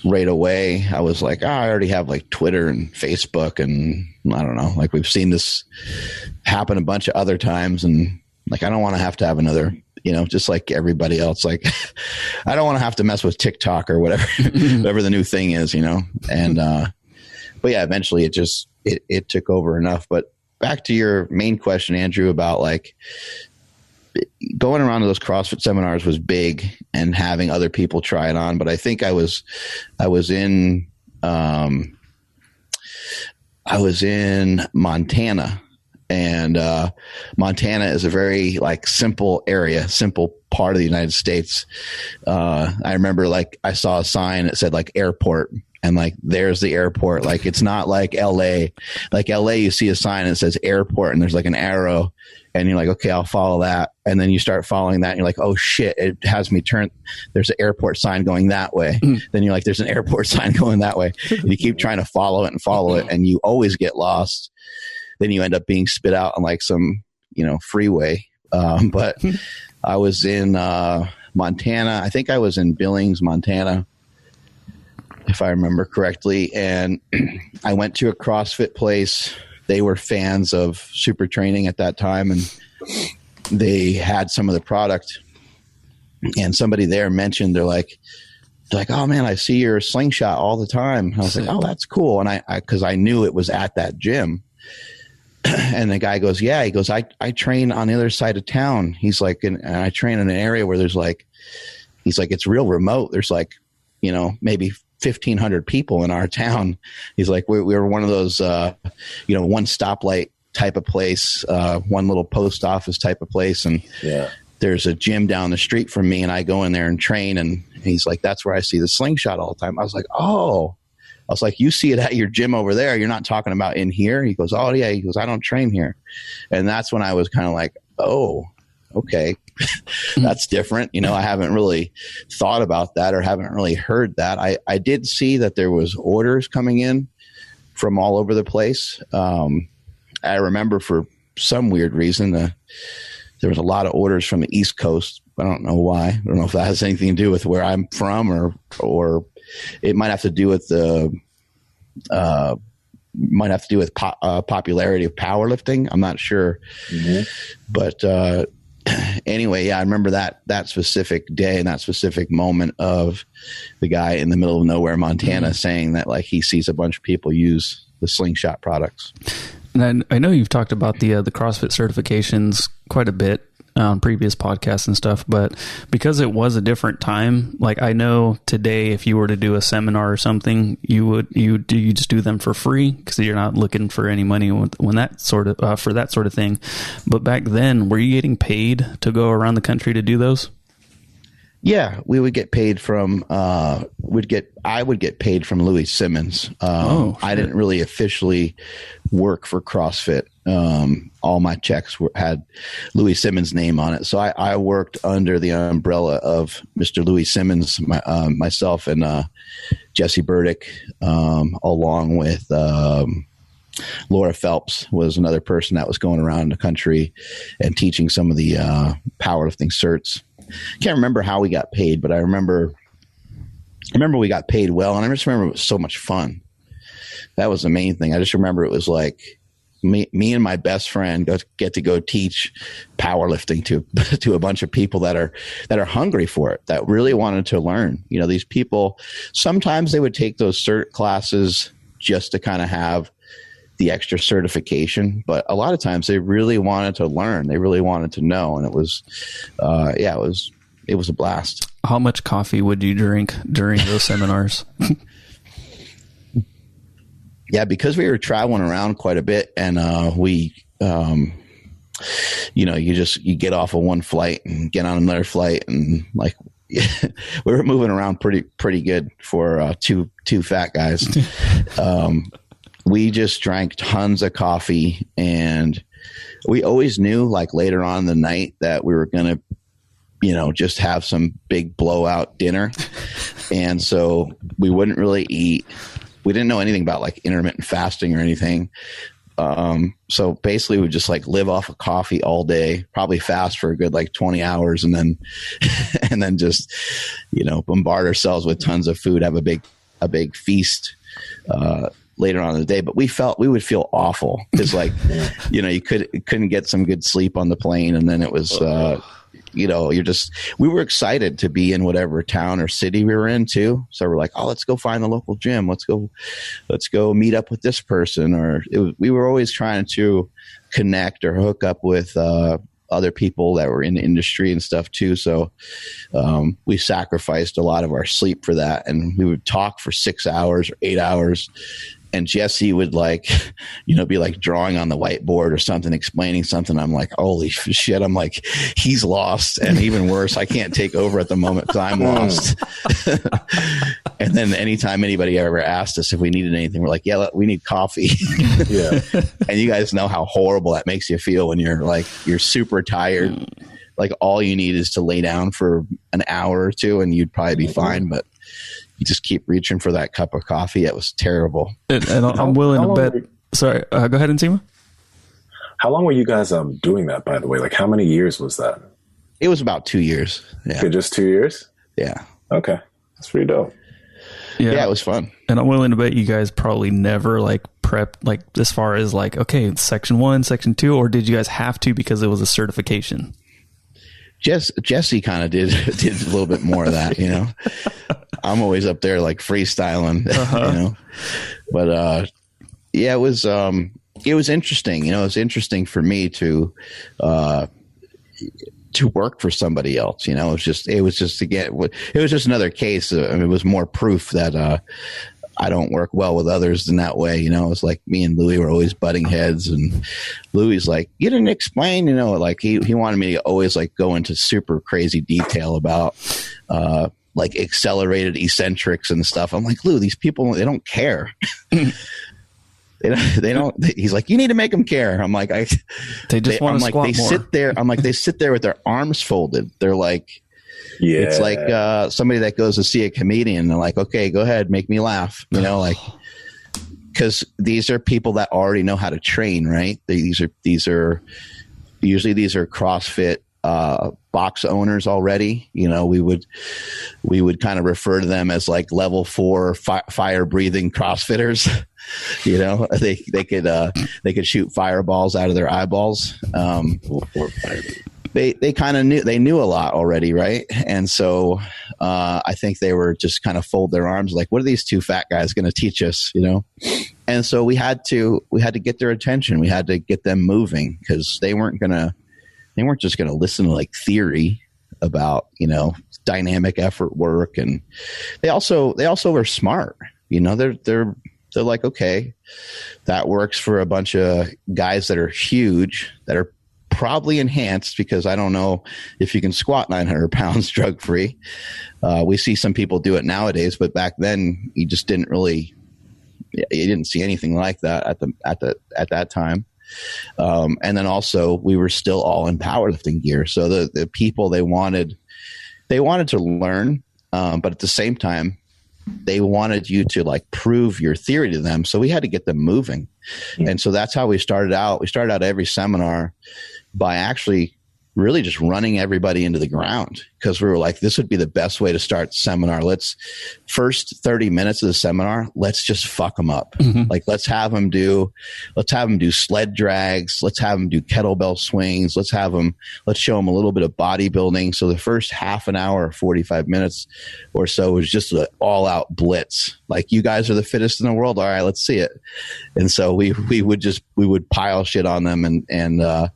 right away. I was like, I already have like Twitter and Facebook, and I don't know, like we've seen this happen a bunch of other times, and like I don't want to have another, just like everybody else. Like I don't want to have to mess with TikTok or whatever the new thing is, and but yeah, eventually it took over enough. But back to your main question, Andrew, about like going around to those CrossFit seminars was big, and having other people try it on. But I think I was in Montana, and Montana is a very like simple part of the United States. I remember like I saw a sign that said like airport, and like there's the airport. Like it's not like LA. Like LA, you see a sign that says airport, and there's like an arrow, and you're like, okay, I'll follow that. And then you start following that, and you're like, oh shit, it has me turn. There's an airport sign going that way. Then you're like, there's an airport sign going that way. And you keep trying to follow it, and you always get lost. Then you end up being spit out on like some, freeway. But I was in Montana. I think I was in Billings, Montana, if I remember correctly. And I went to a CrossFit place. They were fans of super training at that time, and they had some of the product. And somebody there mentioned, they're like, like, oh man, I see your Slingshot all the time. I was like, oh, that's cool. And cause I knew it was at that gym. And the guy goes, yeah, he goes, I train on the other side of town. He's like, and I train in an area where there's like, he's like, it's real remote. There's like, you know, maybe 1,500 people in our town. He's like, we were one of those, you know, one stoplight type of place, one little post office type of place. And there's a gym down the street from me, and I go in there and train. And he's like, that's where I see the Slingshot all the time. I was like, oh. I was like, you see it at your gym over there. You're not talking about in here? He goes, oh, yeah. He goes, I don't train here. And that's when I was kind of like, oh, okay. That's different. You know, I haven't really thought about that or haven't really heard that. I did see that there was orders coming in from all over the place. I remember for some weird reason, there was a lot of orders from the East Coast. I don't know why. I don't know if that has anything to do with where I'm from or it might have to do with popularity of powerlifting. I'm not sure. Mm-hmm. But anyway, yeah, I remember that specific day and that specific moment of the guy in the middle of nowhere, Montana, saying that like he sees a bunch of people use the Slingshot products. And I know you've talked about the CrossFit certifications quite a bit on previous podcasts and stuff, but because it was a different time, like I know today, if you were to do a seminar or something, you just do them for free because you're not looking for any money when that sort of for that sort of thing. But back then, were you getting paid to go around the country to do those? Yeah, we would get paid from I would get paid from Louis Simmons. I didn't really officially work for CrossFit. All my checks had Louis Simmons' name on it. So I worked under the umbrella of Mr. Louis Simmons, myself and Jesse Burdick, along with Laura Phelps was another person that was going around the country and teaching some of the powerlifting certs. Can't remember how we got paid, but I remember we got paid well, and I just remember it was so much fun. That was the main thing. I just remember it was like me and my best friend get to go teach powerlifting to a bunch of people that are hungry for it, that really wanted to learn. You know, these people, sometimes they would take those cert classes just to kind of have the extra certification, but a lot of times they really wanted to learn. They really wanted to know. And it was, it was a blast. How much coffee would you drink during those seminars? Yeah, because we were traveling around quite a bit, and we, you know, you get off of one flight and get on another flight, and like we were moving around pretty good for two fat guys. We just drank tons of coffee, and we always knew like later on in the night that we were going to, you know, just have some big blowout dinner. And so we wouldn't really eat. We didn't know anything about like intermittent fasting or anything. So basically we would just like live off of coffee all day, probably fast for a good like 20 hours and then just, you know, bombard ourselves with tons of food, have a big feast, later on in the day. But we would feel awful because like, you know, you couldn't get some good sleep on the plane. And then it was, you know, we were excited to be in whatever town or city we were in too. So we're like, oh, let's go find the local gym. Let's go meet up with this person. We were always trying to connect or hook up with, other people that were in the industry and stuff too. So, we sacrificed a lot of our sleep for that. And we would talk for 6 hours or 8 hours. And Jesse would like, you know, be like drawing on the whiteboard or something, explaining something. I'm like, holy shit. I'm like, he's lost. And even worse, I can't take over at the moment because I'm lost. And then anytime anybody ever asked us if we needed anything, we're like, yeah, we need coffee. Yeah. And you guys know how horrible that makes you feel when you're super tired. Like all you need is to lay down for an hour or two and you'd probably be fine. But you just keep reaching for that cup of coffee. It was terrible. And I'm willing to bet. Sorry, go ahead, Nsima. How long were you guys doing that, by the way? Like, how many years was that? It was about 2 years. Yeah. Okay, just 2 years? Yeah. Okay. That's pretty dope. Yeah, it was fun. And I'm willing to bet you guys probably never like prepped like as far as like, okay, section 1, section 2, or did you guys have to because it was a certification? Jesse kind of did a little bit more of that, you know. I'm always up there like freestyling, you know. But yeah, it was interesting. You know, it was interesting for me to work for somebody else. You know, it was just another case. I mean, it was more proof that I don't work well with others in that way. You know, it's like me and Louis were always butting heads, and Louis like, you didn't explain, you know, like he wanted me to always like go into super crazy detail about, like accelerated eccentrics and stuff. I'm like, Lou, these people, they don't care. They don't, he's like, you need to make them care. I'm like, they just want to squat more. Sit there. I'm like, they sit there with their arms folded. They're like, yeah, it's like somebody that goes to see a comedian. They're like, okay, go ahead, make me laugh. You know, like, because these are people that already know how to train, right? These are usually CrossFit box owners already. You know, we would kind of refer to them as like level 4 fire breathing CrossFitters. You know, they could shoot fireballs out of their eyeballs. They kind of knew a lot already, right? And so I think they were just kind of fold their arms like, what are these two fat guys going to teach us, you know? And so we had to get their attention. We had to get them moving, because they weren't just going to listen to like theory about, you know, dynamic effort work. And they also were smart. You know, they're like, okay, that works for a bunch of guys that are huge, that are probably enhanced, because I don't know if you can squat 900 pounds drug free. We see some people do it nowadays, but back then you just didn't see anything like that at that time. And then also we were still all in powerlifting gear. So the people, they wanted to learn, but at the same time, they wanted you to like prove your theory to them. So we had to get them moving. Yeah. And so that's how we started out. We started out every seminar by actually really just running everybody into the ground, because we were like, this would be the best way to start the seminar. First 30 minutes of the seminar, let's just fuck them up. Mm-hmm. Like, let's have them do sled drags. Let's have them do kettlebell swings. Let's show them a little bit of bodybuilding. So the first half an hour, 45 minutes or so was just an all out blitz. Like, you guys are the fittest in the world. All right, let's see it. And so we would pile shit on them, and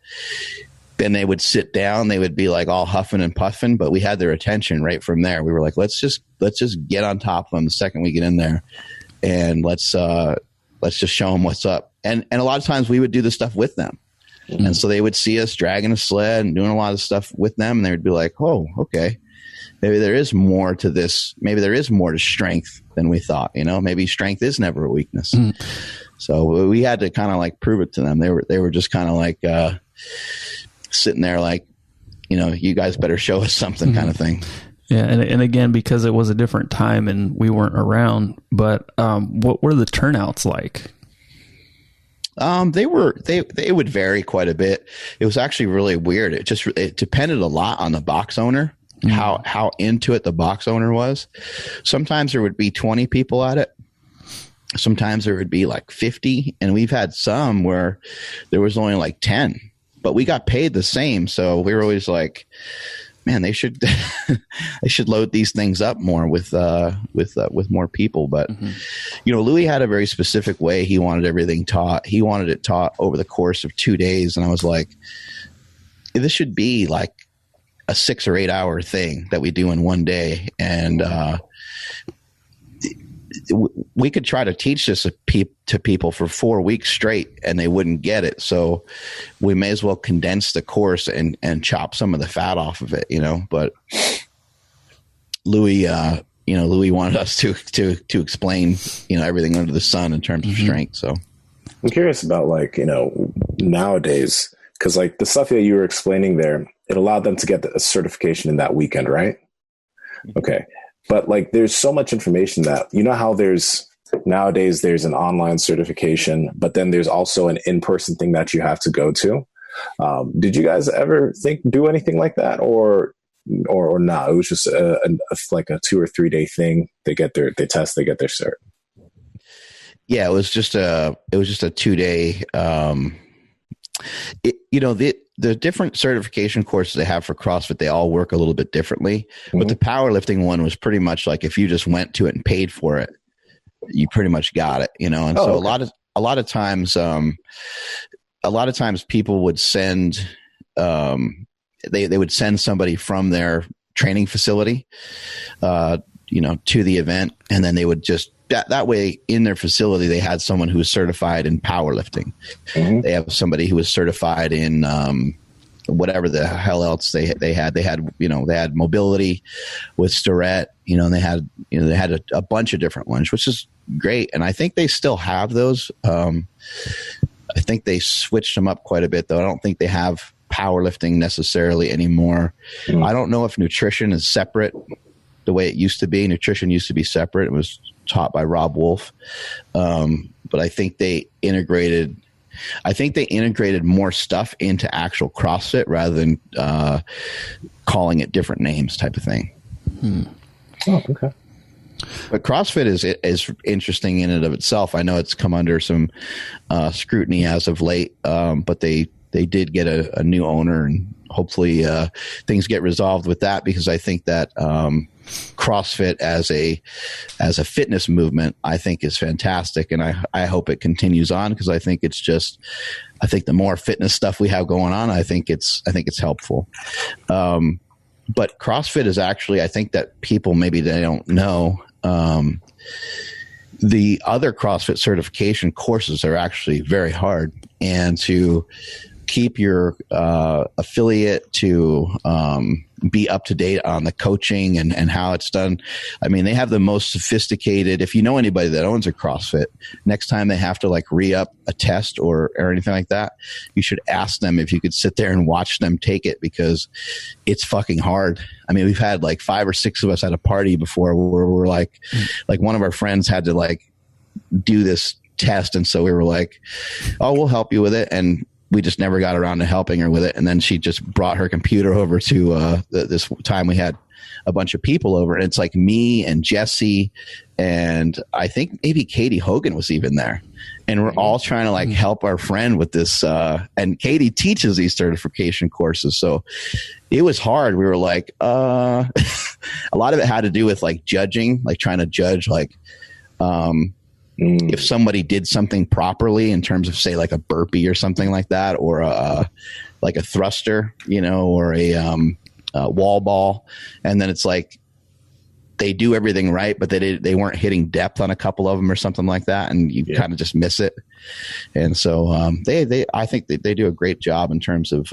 then they would sit down. They would be like all huffing and puffing, but we had their attention right from there. We were like, let's just get on top of them the second we get in there, and let's just show them what's up. And a lot of times we would do the stuff with them. Mm-hmm. And so they would see us dragging a sled and doing a lot of stuff with them, and they would be like, oh, okay, maybe there is more to this. Maybe there is more to strength than we thought. You know, maybe strength is never a weakness. Mm-hmm. So we had to kind of like prove it to them. They were just kind of like, sitting there like, you know, you guys better show us something, kind of thing. Yeah. And again, because it was a different time and we weren't around, but what were the turnouts like? They would vary quite a bit. It was actually really weird. It depended a lot on the box owner, how into it the box owner was. Sometimes there would be 20 people at it. Sometimes there would be like 50. And we've had some where there was only like 10. But we got paid the same, so we were always like, "Man, they should load these things up more with more people." But you know, Louis had a very specific way he wanted everything taught. He wanted it taught over the course of 2 days, and I was like, "This should be like a 6 or 8 hour thing that we do in one day." And we could try to teach this to people for 4 weeks straight and they wouldn't get it. So we may as well condense the course and chop some of the fat off of it, you know. But Louis wanted us to explain, you know, everything under the sun in terms of strength. So I'm curious about, like, you know, nowadays, because like the stuff that you were explaining there, it allowed them to get a certification in that weekend, right? Okay. But like, there's so much information that, you know, how nowadays there's an online certification, but then there's also an in-person thing that you have to go to. Did you guys ever do anything like that, or not? It was just like a 2 or 3 day thing. They test, they get their cert. Yeah, it was just a 2 day The different certification courses they have for CrossFit, they all work a little bit differently. Mm-hmm. But the powerlifting one was pretty much like if you just went to it and paid for it, you pretty much got it, And so okay. a lot of times people would send, they would send somebody from their training facility, to the event, and then they would just that way in their facility they had someone who was certified in powerlifting. Mm-hmm. They have somebody who was certified in whatever the hell else they had. They had mobility with Starrett, and they had a bunch of different ones, which is great. And I think they still have those. I think they switched them up quite a bit, though. I don't think they have powerlifting necessarily anymore. Mm-hmm. I don't know if nutrition is separate the way it used to be. Nutrition used to be separate. It was taught by Rob Wolf. But I think they integrated more stuff into actual CrossFit rather than calling it different names type of thing. Oh, okay. But CrossFit is interesting in and of itself. I know it's come under some scrutiny as of late, but they did get a new owner, and hopefully things get resolved with that, because I think that CrossFit as a fitness movement, I think is fantastic, and I hope it continues on, because I think the more fitness stuff we have going on, I think it's helpful. But CrossFit is actually, I think that people maybe they don't know, the other CrossFit certification courses are actually very hard, and to keep your affiliate to be up to date on the coaching and how it's done. I mean, they have the most sophisticated, if you know anybody that owns a CrossFit, next time they have to like re-up a test or anything like that, you should ask them if you could sit there and watch them take it, because it's fucking hard. I mean, we've had like 5 or 6 of us at a party before where we're like one of our friends had to like do this test. And so we were like, oh, we'll help you with it. And we just never got around to helping her with it. And then she just brought her computer over to this time we had a bunch of people over. And it's like me and Jesse, and I think maybe Katie Hogan was even there. And we're all trying to like help our friend with this. And Katie teaches these certification courses. So it was hard. We were like, a lot of it had to do with like judging, like trying to judge like, if somebody did something properly in terms of, say, like a burpee or something like that, or like a thruster, or a wall ball, and then it's like they do everything right, but they weren't hitting depth on a couple of them or something like that, and you kind of just miss it. And so I think they do a great job in terms of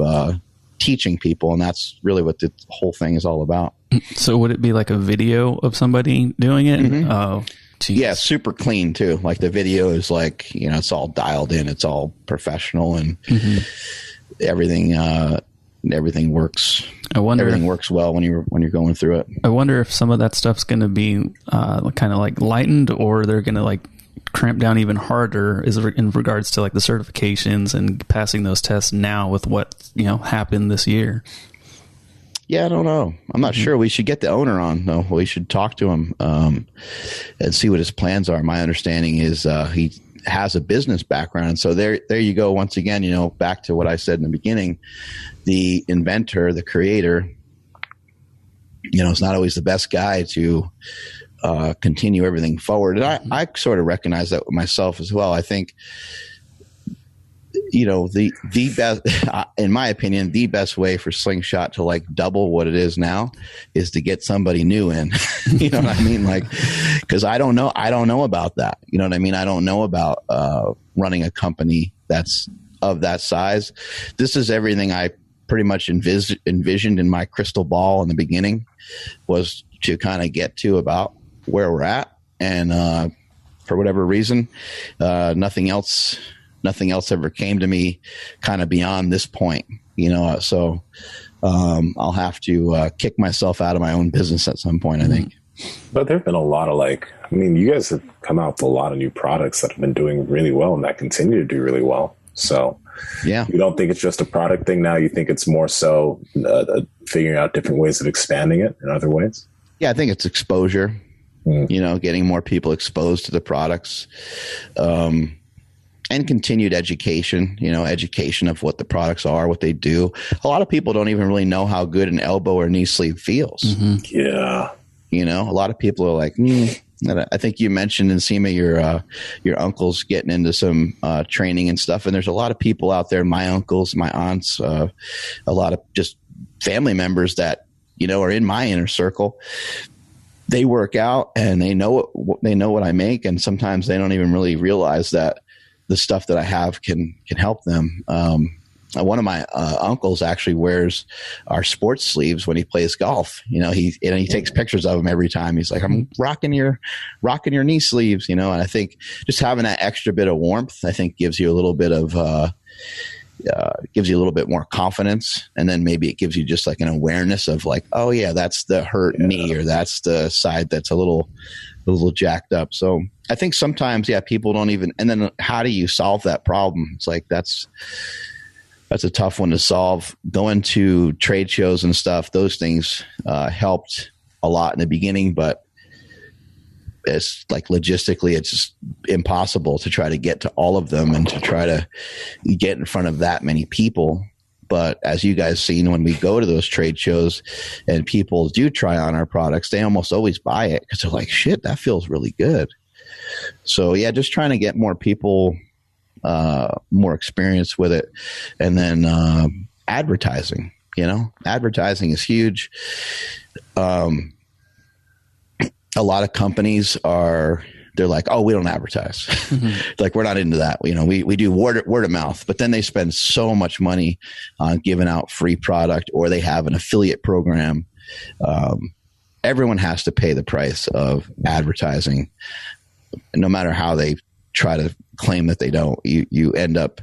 teaching people, and that's really what the whole thing is all about. So would it be like a video of somebody doing it? Mm-hmm. Oh. Jeez. Yeah, super clean too. Like the video is like, it's all dialed in. It's all professional, and everything works. Everything works well when you're going through it. I wonder if some of that stuff's going to be kind of like lightened, or they're going to like cramp down even harder in regards to like the certifications and passing those tests now with what happened this year. Yeah, I don't know. I'm not sure. We should get the owner on, though. We should talk to him and see what his plans are. My understanding is he has a business background. So there you go. Once again, back to what I said in the beginning, the inventor, the creator, is not always the best guy to continue everything forward. And I sort of recognize that with myself as well. I think, the best, in my opinion, the best way for Slingshot to like double what it is now is to get somebody new in. You know what I mean? Like, cause I don't know about that. You know what I mean? I don't know about running a company that's of that size. This is everything I pretty much envisioned in my crystal ball in the beginning, was to kind of get to about where we're at. And for whatever reason, nothing else ever came to me kind of beyond this point, so I'll have to kick myself out of my own business at some point, I think. But there have been a lot of you guys have come out with a lot of new products that have been doing really well and that continue to do really well. So yeah, you don't think it's just a product thing now? You think it's more so figuring out different ways of expanding it in other ways? Yeah, I think it's exposure, getting more people exposed to the products. and continued education, education of what the products are, what they do. A lot of people don't even really know how good an elbow or knee sleeve feels. Mm-hmm. Yeah. A lot of people are like, I think you mentioned, Nsima, your uncle's getting into some training and stuff. And there's a lot of people out there, my uncles, my aunts, a lot of just family members that, are in my inner circle. They work out and they know what I make. And sometimes they don't even really realize that the stuff that I have can help them. One of my uncles actually wears our sports sleeves when he plays golf. He takes pictures of them every time. He's like, I'm rocking your knee sleeves, and I think just having that extra bit of warmth, I think gives you a little bit of, gives you a little bit more confidence. And then maybe it gives you just like an awareness of like, oh yeah, that's the hurt knee, or that's the side that's a little jacked up. So I think sometimes, people don't even, and then how do you solve that problem? It's like, that's a tough one to solve. Going to trade shows and stuff, those things helped a lot in the beginning, but it's like logistically, it's just impossible to try to get to all of them and to try to get in front of that many people. But as you guys seen, when we go to those trade shows and people do try on our products, they almost always buy it because they're like, shit, that feels really good. So yeah, just trying to get more people more experience with it. And then advertising, advertising is huge. A lot of companies they're like, oh, we don't advertise. Like, we're not into that. We do word of mouth, but then they spend so much money on giving out free product, or they have an affiliate program. Everyone has to pay the price of advertising, no matter how they try to claim that they don't. You end up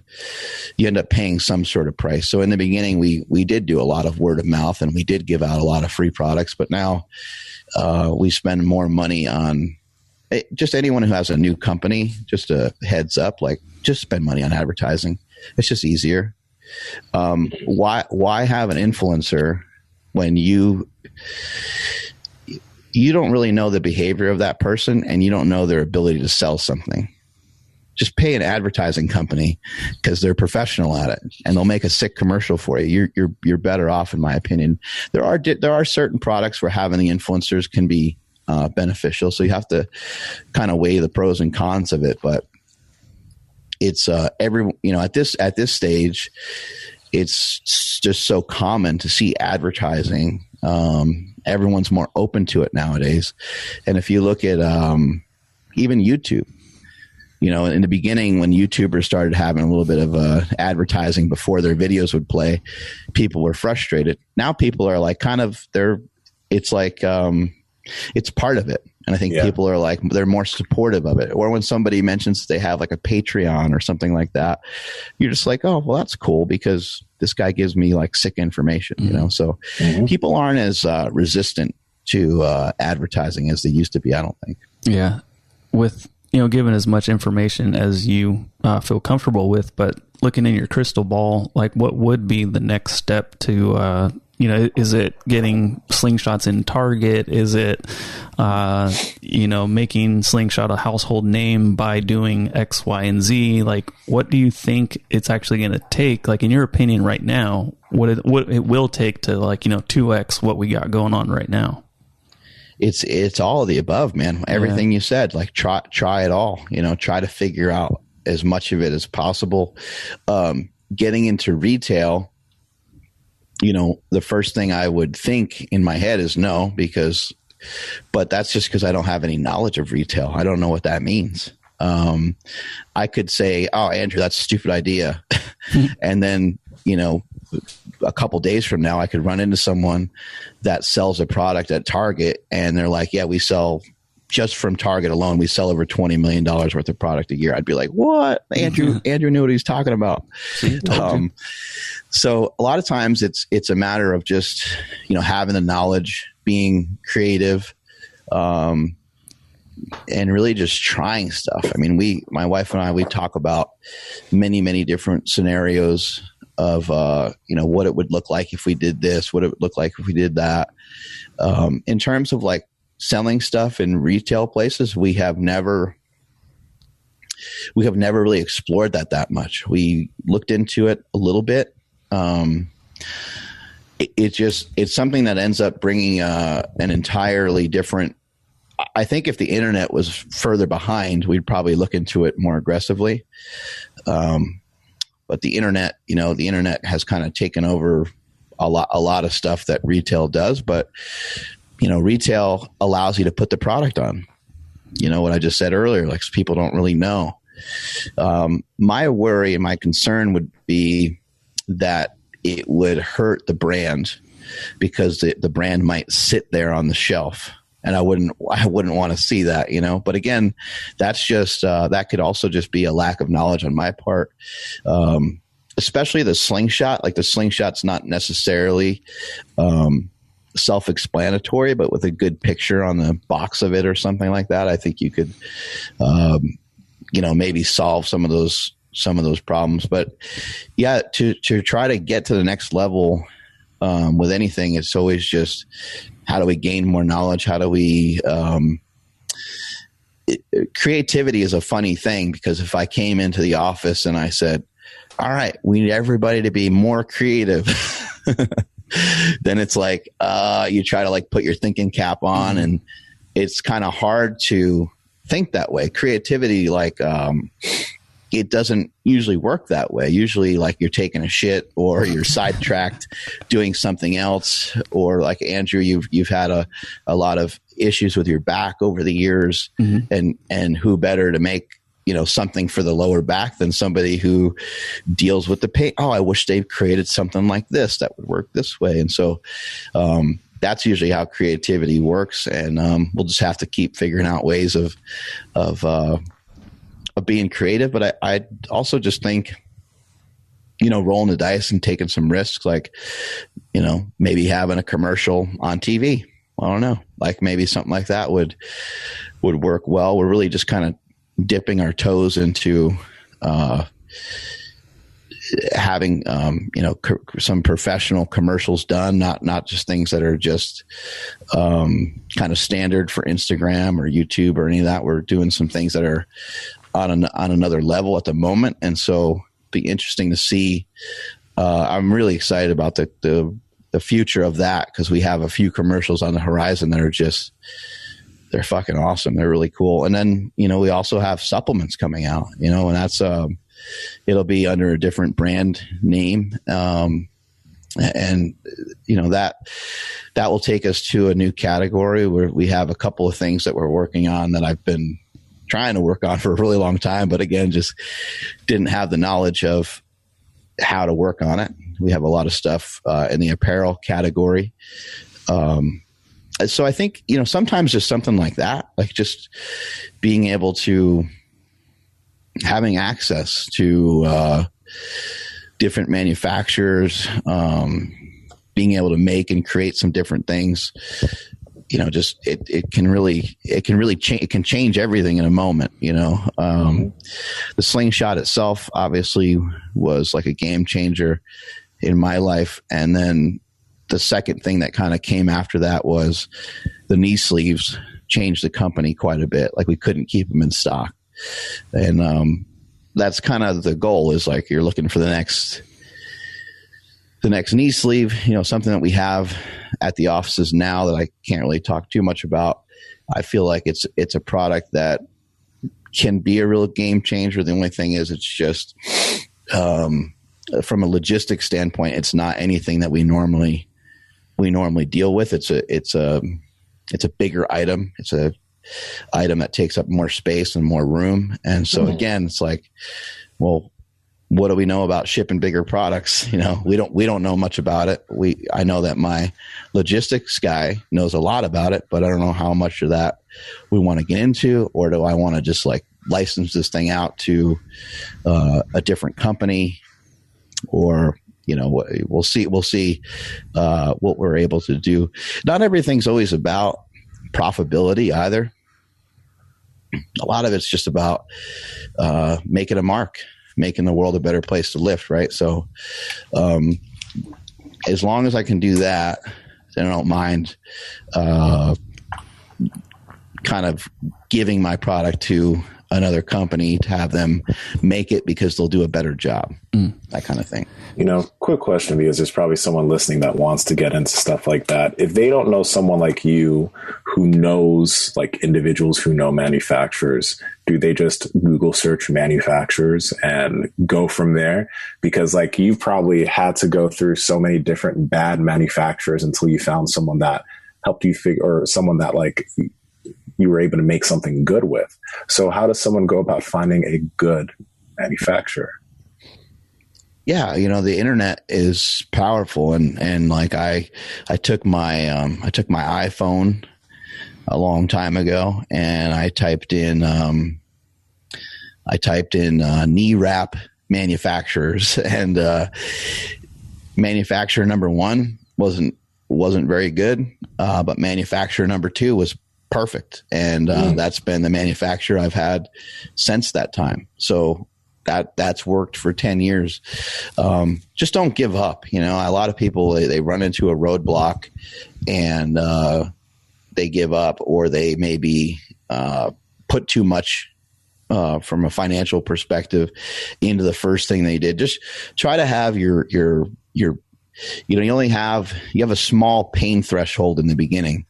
paying some sort of price. So in the beginning, we did do a lot of word of mouth, and we did give out a lot of free products, but now we spend more money on just anyone who has a new company. Just a heads up, like, just spend money on advertising. It's just easier. Why have an influencer when you don't really know the behavior of that person and you don't know their ability to sell something? Just pay an advertising company, because they're professional at it, and they'll make a sick commercial for you. You're better off, in my opinion. There are certain products where having the influencers can be beneficial, so you have to kind of weigh the pros and cons of it. But it's at this stage, it's just so common to see advertising. Everyone's more open to it nowadays, and if you look at even YouTube. In the beginning, when YouTubers started having a little bit of advertising before their videos would play, people were frustrated. Now people are like, it's like, it's part of it. And I think people are like, they're more supportive of it. Or when somebody mentions they have like a Patreon or something like that, you're just like, oh, well, that's cool, because this guy gives me like sick information, So people aren't as resistant to advertising as they used to be, I don't think. Yeah. With given as much information as you feel comfortable with, but looking in your crystal ball, like, what would be the next step to, is it getting Slingshots in Target? Is it, making Slingshot a household name by doing X, Y, and Z? Like, what do you think it's actually going to take? Like, in your opinion right now, what it will take to, like, 2X what we got going on right now? It's all of the above, man. Everything you said, like, try it all, try to figure out as much of it as possible. Getting into retail, the first thing I would think in my head is no, but that's just because I don't have any knowledge of retail. I don't know what that means. I could say, oh, Andrew, that's a stupid idea. And then, a couple days from now, I could run into someone that sells a product at Target, and they're like, yeah, we sell, just from Target alone, we sell over $20 million worth of product a year. I'd be like, what? Andrew knew what he was talking about. So a lot of times it's a matter of just, having the knowledge, being creative, and really just trying stuff. I mean, my wife and I, we talk about many, many different scenarios of, what it would look like if we did this, what it would look like if we did that. In terms of like selling stuff in retail places, we have never we have never really explored that much. We looked into it a little bit. It's something that ends up bringing an entirely different. I think if the internet was further behind, we'd probably look into it more aggressively. But the internet has kind of taken over a lot of stuff that retail does. But retail allows you to put the product on. What I just said earlier, like people don't really know. My worry and my concern would be that it would hurt the brand because the brand might sit there on the shelf, and I wouldn't want to see that, But again, that's just that could also just be a lack of knowledge on my part, especially the Slingshot. Like the Slingshot's not necessarily self-explanatory, but with a good picture on the box of it or something like that, I think you could, maybe solve some of those problems. But yeah, to try to get to the next level with anything, it's always just how do we gain more knowledge? How do we creativity is a funny thing, because if I came into the office and I said, all right, we need everybody to be more creative, then it's like you try to like put your thinking cap on, and it's kind of hard to think that way. Creativity, like it doesn't usually work that way. Usually like you're taking a shit or you're sidetracked doing something else, or like Andrew, you've had a lot of issues with your back over the years, and who better to make something for the lower back than somebody who deals with the pain. Oh, I wish they created something like this that would work this way. And so that's usually how creativity works. And we'll just have to keep figuring out ways of being creative. But I also just think, rolling the dice and taking some risks, like, maybe having a commercial on TV. I don't know, like maybe something like that would work well. We're really just kind of dipping our toes into having some professional commercials done, not just things that are just kind of standard for Instagram or YouTube or any of that. We're doing some things that are on another level at the moment, and so it'll be interesting to see. I'm really excited about the future of that, because we have a few commercials on the horizon that are just, they're fucking awesome. They're really cool. And then, we also have supplements coming out, and that's, it'll be under a different brand name. And that will take us to a new category where we have a couple of things that we're working on that I've been trying to work on for a really long time, but again, just didn't have the knowledge of how to work on it. We have a lot of stuff in the apparel category. So I think, sometimes just something like that, like just being able to having access to different manufacturers, being able to make and create some different things, just it can change everything in a moment. The Slingshot itself obviously was like a game changer in my life, and then the second thing that kind of came after that was the knee sleeves changed the company quite a bit. Like we couldn't keep them in stock. And that's kind of the goal, is like you're looking for the next knee sleeve, something that we have at the offices now that I can't really talk too much about. I feel like it's a product that can be a real game changer. The only thing is it's just from a logistics standpoint, it's not anything that we normally deal with. It's a bigger item. It's a item that takes up more space and more room. And so again, it's like, well, what do we know about shipping bigger products? We don't know much about it. I know that my logistics guy knows a lot about it, but I don't know how much of that we want to get into, or do I want to just like license this thing out to a different company, or we'll see what we're able to do. Not everything's always about profitability either. A lot of it's just about making a mark, making the world a better place to lift, right? So as long as I can do that, then I don't mind kind of giving my product to another company to have them make it because they'll do a better job, that kind of thing. Quick question, because there's probably someone listening that wants to get into stuff like that. If they don't know someone like you who knows like individuals who know manufacturers, do they just Google search manufacturers and go from there? Because like you've probably had to go through so many different bad manufacturers until you found someone that helped you figure, or someone that like you were able to make something good with. So how does someone go about finding a good manufacturer? Yeah, the internet is powerful, and like I took my iPhone a long time ago, and I typed in knee wrap manufacturers, and manufacturer number 1 wasn't very good, but manufacturer number 2 was perfect, and that's been the manufacturer I've had since that time. So that's worked for 10 years. Just don't give up. A lot of people, they run into a roadblock and they give up, or they maybe put too much from a financial perspective into the first thing they did. Just try to have you have a small pain threshold in the beginning.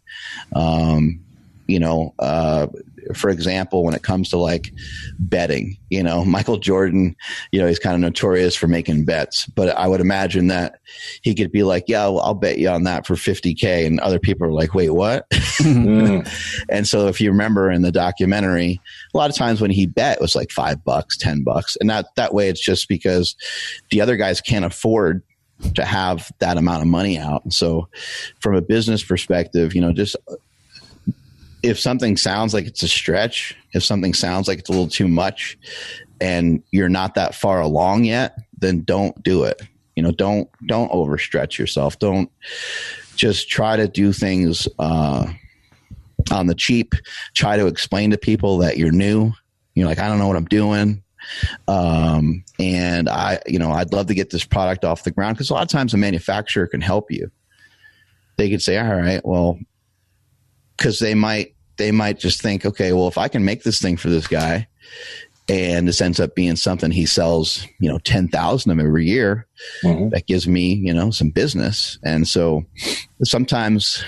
For example, when it comes to like betting, Michael Jordan, he's kind of notorious for making bets, but I would imagine that he could be like, yeah, well, I'll bet you on that for $50,000. And other people are like, wait, what? And so if you remember in the documentary, a lot of times when he bet, it was like $5, $10. And that way it's just because the other guys can't afford to have that amount of money out. And so from a business perspective, just if something sounds like it's a stretch, if something sounds like it's a little too much and you're not that far along yet, then don't do it. Don't overstretch yourself. Don't just try to do things on the cheap. Try to explain to people that you're new. You're like, I don't know what I'm doing. And I'd love to get this product off the ground, because a lot of times a manufacturer can help you. They could say, all right, well, because they might just think, okay, well, if I can make this thing for this guy and this ends up being something he sells, 10,000 of them every year, that gives me, some business. And so sometimes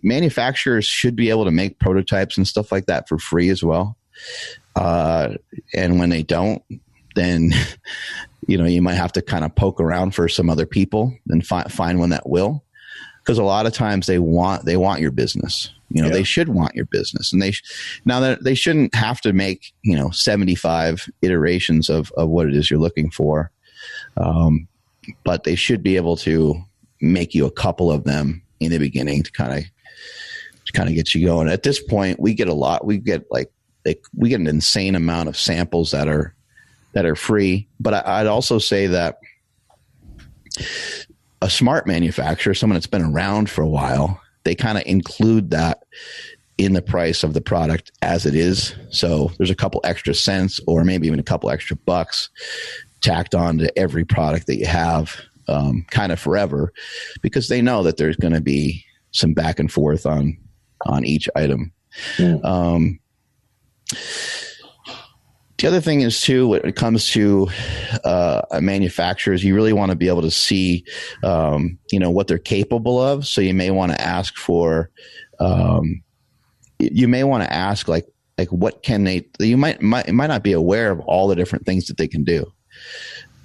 manufacturers should be able to make prototypes and stuff like that for free as well. And when they don't, then, you might have to kind of poke around for some other people and find one that will. Because a lot of times they want your business. They should want your business, and they shouldn't have to make 75 iterations of what it is you're looking for, but they should be able to make you a couple of them in the beginning to kind of get you going. At this point, we get a lot. We get an insane amount of samples that are free. But I'd also say that a smart manufacturer, someone that's been around for a while, they kind of include that in the price of the product as it is. So there's a couple extra cents, or maybe even a couple extra bucks tacked on to every product that you have, kind of forever, because they know that there's going to be some back and forth on each item. Yeah. The other thing is too, when it comes to manufacturers, you really want to be able to see, what they're capable of. So you may want to ask for, like what can they? You might not be aware of all the different things that they can do.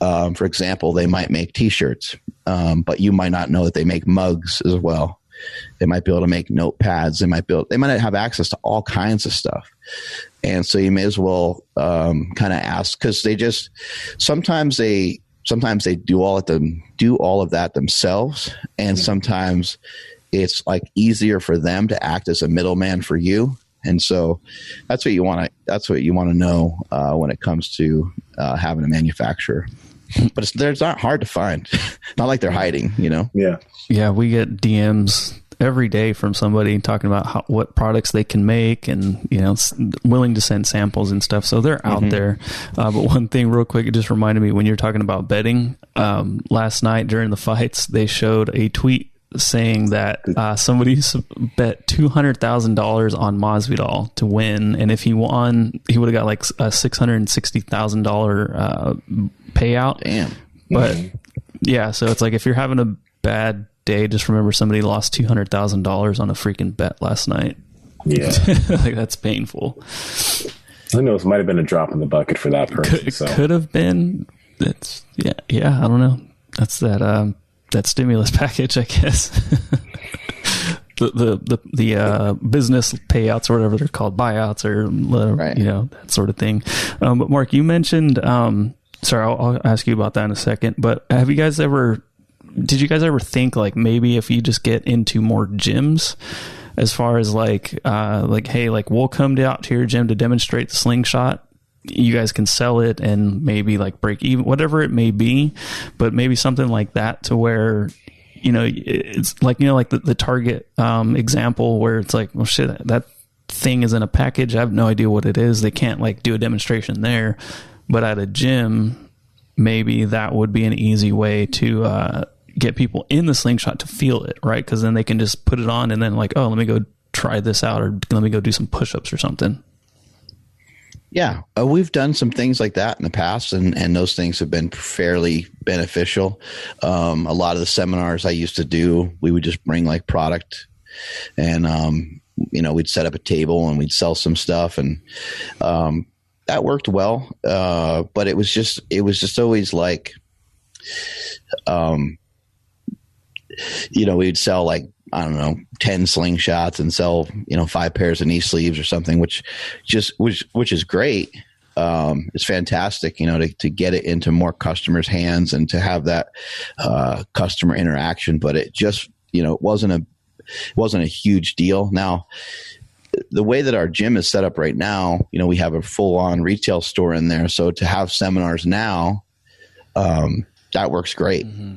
For example, they might make T-shirts, but you might not know that they make mugs as well. They might be able to make notepads. They might have access to all kinds of stuff. And so you may as well kind of ask, because sometimes they do all of that themselves, and sometimes it's like easier for them to act as a middleman for you. And so that's what you want to know when it comes to having a manufacturer. But they're not hard to find. Not like they're hiding, Yeah, we get DMs every day from somebody talking about what products they can make, and willing to send samples and stuff. So they're out there. But one thing real quick, it just reminded me when you're talking about betting, last night during the fights, they showed a tweet saying that somebody bet $200,000 on Masvidal to win, and if he won, he would have got like a $660,000 payout. Damn. But yeah, so it's like if you're having a bad day, just remember somebody lost $200,000 on a freaking bet last night. Yeah, like that's painful. Who knows? Might have been a drop in the bucket for that person. Could have been. It's yeah. I don't know. That's that stimulus package, I guess. the business payouts or whatever they're called, buyouts or right. That sort of thing. But Mark, you mentioned. Sorry, I'll ask you about that in a second. But did you guys ever think like maybe if you just get into more gyms, as far as like hey, like we'll come out to your gym to demonstrate the Slingshot. You guys can sell it and maybe like break even, whatever it may be, but maybe something like that to where, it's like, like the Target example where it's like, well, shit, that thing is in a package. I have no idea what it is. They can't like do a demonstration there, but at a gym, maybe that would be an easy way to get people in the Slingshot to feel it, right? Because then they can just put it on and then like, oh, let me go try this out, or let me go do some push-ups or something. Yeah, we've done some things like that in the past, and those things have been fairly beneficial. A lot of the seminars I used to do, we would just bring like product, and we'd set up a table and we'd sell some stuff, and that worked well. But it was just always like, we'd sell like, I don't know, 10 slingshots and sell, 5 pairs of knee sleeves or something, which is great. It's fantastic, to get it into more customers' hands and to have that customer interaction. But it just, it wasn't a huge deal. Now, the way that our gym is set up right now, we have a full on retail store in there. So to have seminars now, that works great. Mm-hmm.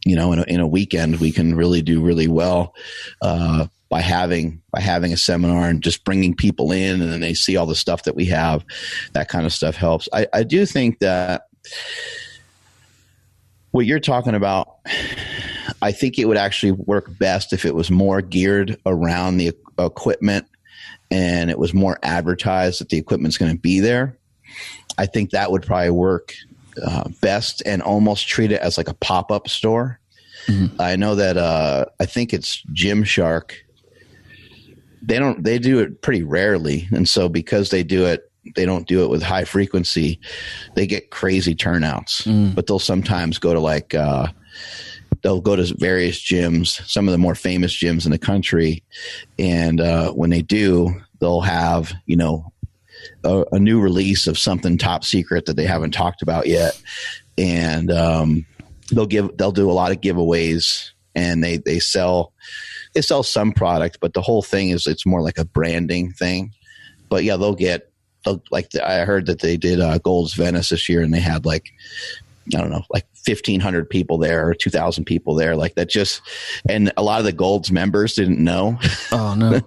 In a weekend, we can really do really well by having a seminar and just bringing people in, and then they see all the stuff that we have. That kind of stuff helps. I do think that what you're talking about, I think it would actually work best if it was more geared around the equipment and it was more advertised that the equipment's going to be there. I think that would probably work best, and almost treat it as like a pop-up store. Mm-hmm. I know that I think it's Gymshark. They do it pretty rarely, and so because they don't do it with high frequency, they get crazy turnouts. But they'll sometimes go to like they'll go to various gyms, some of the more famous gyms in the country, and when they do, they'll have a new release of something top secret that they haven't talked about yet, and they'll do a lot of giveaways, and they sell some product, but the whole thing is it's more like a branding thing. But yeah, I heard that they did Gold's Venice this year, and they had like, I don't know, like 1,500 people there or 2,000 people there, like that. And a lot of the Gold's members didn't know. Oh no,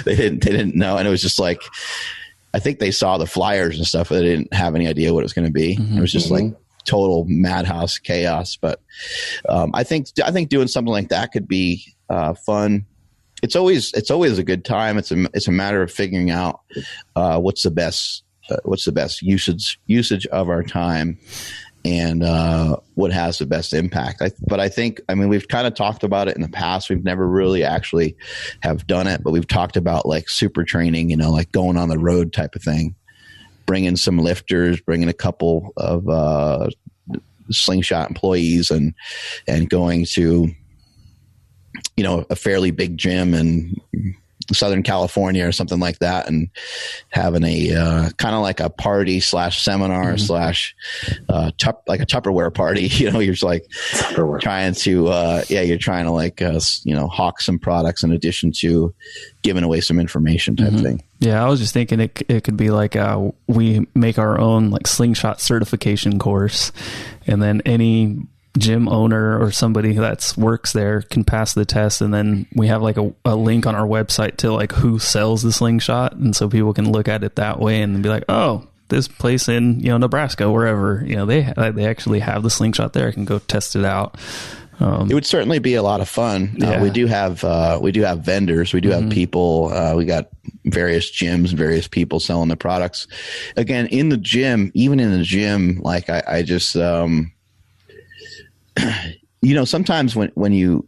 they didn't know, and it was just like, I think they saw the flyers and stuff, but they didn't have any idea what it was going to be. Mm-hmm. It was just like total madhouse chaos. But I think doing something like that could be fun. It's always a good time. It's a matter of figuring out what's the best usage of our time, and what has the best impact. But I think, we've kind of talked about it in the past. We've never really actually have done it, but we've talked about like super training, like going on the road type of thing, bringing some lifters, bringing a couple of Slingshot employees and going to, a fairly big gym in Southern California or something like that, and having a kind of like a party / seminar / like a Tupperware party. You're just like trying to you're trying to like hawk some products in addition to giving away some information type thing. Yeah, I was just thinking it could be like we make our own like Slingshot certification course, and then any gym owner or somebody that works there can pass the test, and then we have like a link on our website to like who sells the Slingshot, and so people can look at it that way and be like, oh, this place in Nebraska, wherever, they actually have the Slingshot there. I can go test it out. It would certainly be a lot of fun. Yeah. We do have vendors. We do have people. We got various gyms, various people selling the products. Again, in the gym, even in the gym, like I just, sometimes when you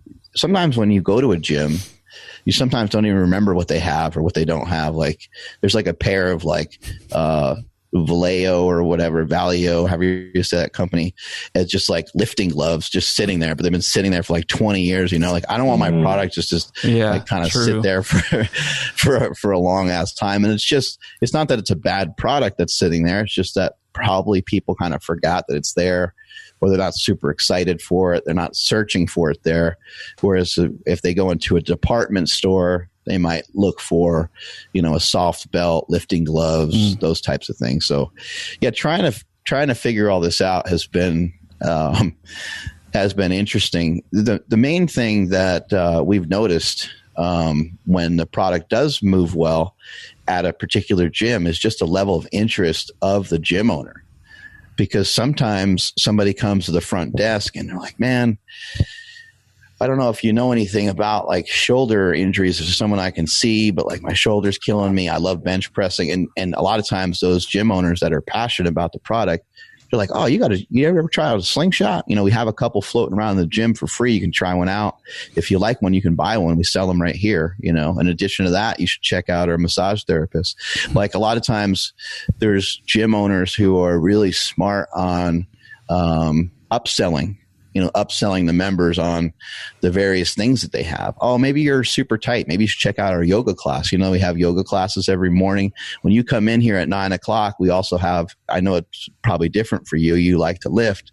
go to a gym, you sometimes don't even remember what they have or what they don't have. Like there's like a pair of like, Vallejo or whatever, Vallejo, however you say that company, it's just like lifting gloves just sitting there, but they've been sitting there for like 20 years, like I don't want my product just like kind of sit there for a long ass time. And it's not that it's a bad product that's sitting there. It's just that probably people kind of forgot that it's there, or they're not super excited for it. They're not searching for it there. Whereas if they go into a department store, they might look for, a soft belt, lifting gloves, those types of things. So, yeah, trying to figure all this out has been interesting. The main thing that we've noticed when the product does move well at a particular gym is just a level of interest of the gym owner, because sometimes somebody comes to the front desk and they're like, "Man, I don't know if you know anything about like shoulder injuries. There's someone I can see, but like my shoulder's killing me. I love bench pressing." And a lot of times those gym owners that are passionate about the product, they're like, "Oh, you ever try out a Slingshot? We have a couple floating around the gym for free. You can try one out. If you like one, you can buy one. We sell them right here. In addition to that, you should check out our massage therapist." Like a lot of times there's gym owners who are really smart on upselling the members on the various things that they have. Oh, maybe you're super tight. Maybe you should check out our yoga class. We have yoga classes every morning. When you come in here at 9:00, we also have, I know it's probably different for you. You like to lift,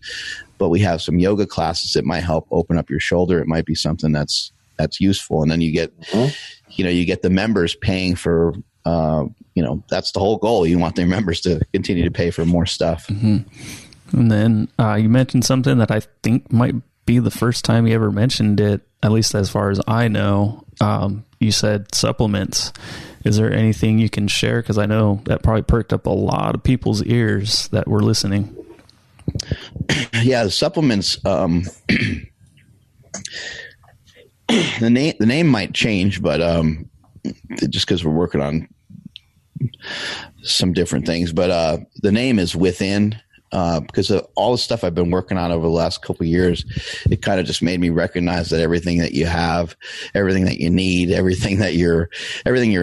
but we have some yoga classes that might help open up your shoulder. It might be something that's useful. And then you get, you get the members paying for, that's the whole goal. You want the members to continue to pay for more stuff. Mm-hmm. And then you mentioned something that I think might be the first time you ever mentioned it, at least as far as I know. You said supplements. Is there anything you can share? Because I know that probably perked up a lot of people's ears that were listening. Yeah, the supplements. The name might change, but just because we're working on some different things. But the name is Within. Because of all the stuff I've been working on over the last couple of years, it kind of just made me recognize that everything that you have, everything that you need, everything you're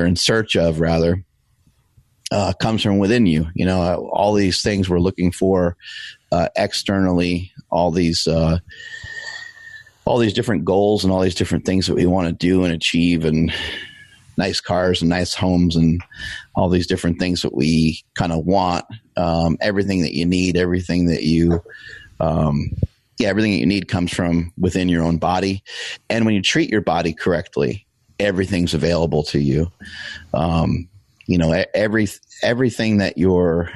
in search of, rather, comes from within you. All these things we're looking for externally, all these different goals and all these different things that we want to do and achieve, and nice cars and nice homes and all these different things that we kind of want. Everything that you need, everything that you need comes from within your own body. And when you treat your body correctly, everything's available to you. Everything that your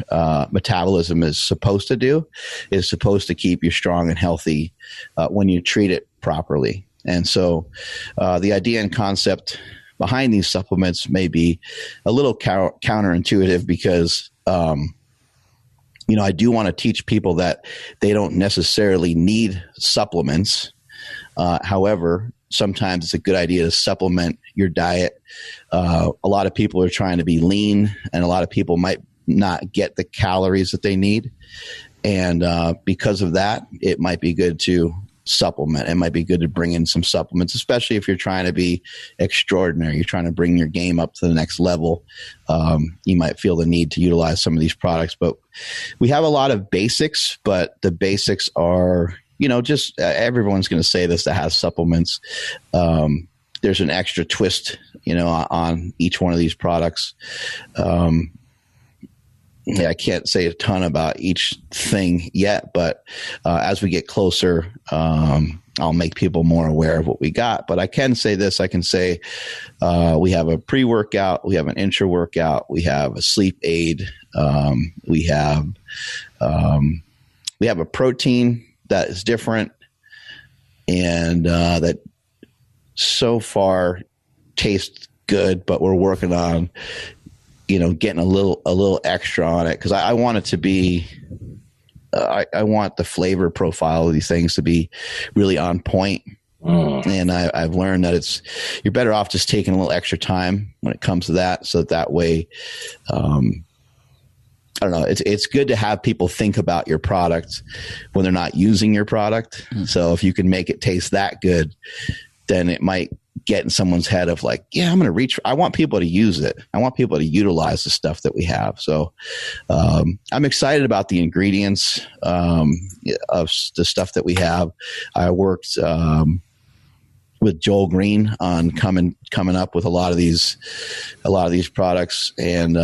metabolism is supposed to do is supposed to keep you strong and healthy when you treat it properly. And so the idea and concept behind these supplements may be a little counterintuitive, because I do want to teach people that they don't necessarily need supplements. However, sometimes it's a good idea to supplement your diet. A lot of people are trying to be lean, and a lot of people might not get the calories that they need. And because of that, it might be good to supplement. It might be good to bring in some supplements, especially if you're trying to be extraordinary. You're trying to bring your game up to the next level. You might feel the need to utilize some of these products, but we have a lot of basics, but the basics are, just everyone's going to say this that has supplements. There's an extra twist, on each one of these products. I can't say a ton about each thing yet, but as we get closer, I'll make people more aware of what we got. But I can say this. I can say we have a pre-workout, we have an intra-workout, we have a sleep aid, we have a protein that is different, and that so far tastes good, but we're working on getting a little extra on it, because I want it to be I want the flavor profile of these things to be really on point. And I've learned that you're better off just taking a little extra time when it comes to that. So that way, I don't know. It's good to have people think about your product when they're not using your product. So if you can make it taste that good, then it might get in someone's head of like, yeah, I'm going to reach. I want people to use it. I want people to utilize the stuff that we have. So I'm excited about the ingredients of the stuff that we have. I worked with Joel Green on coming up with a lot of these products, and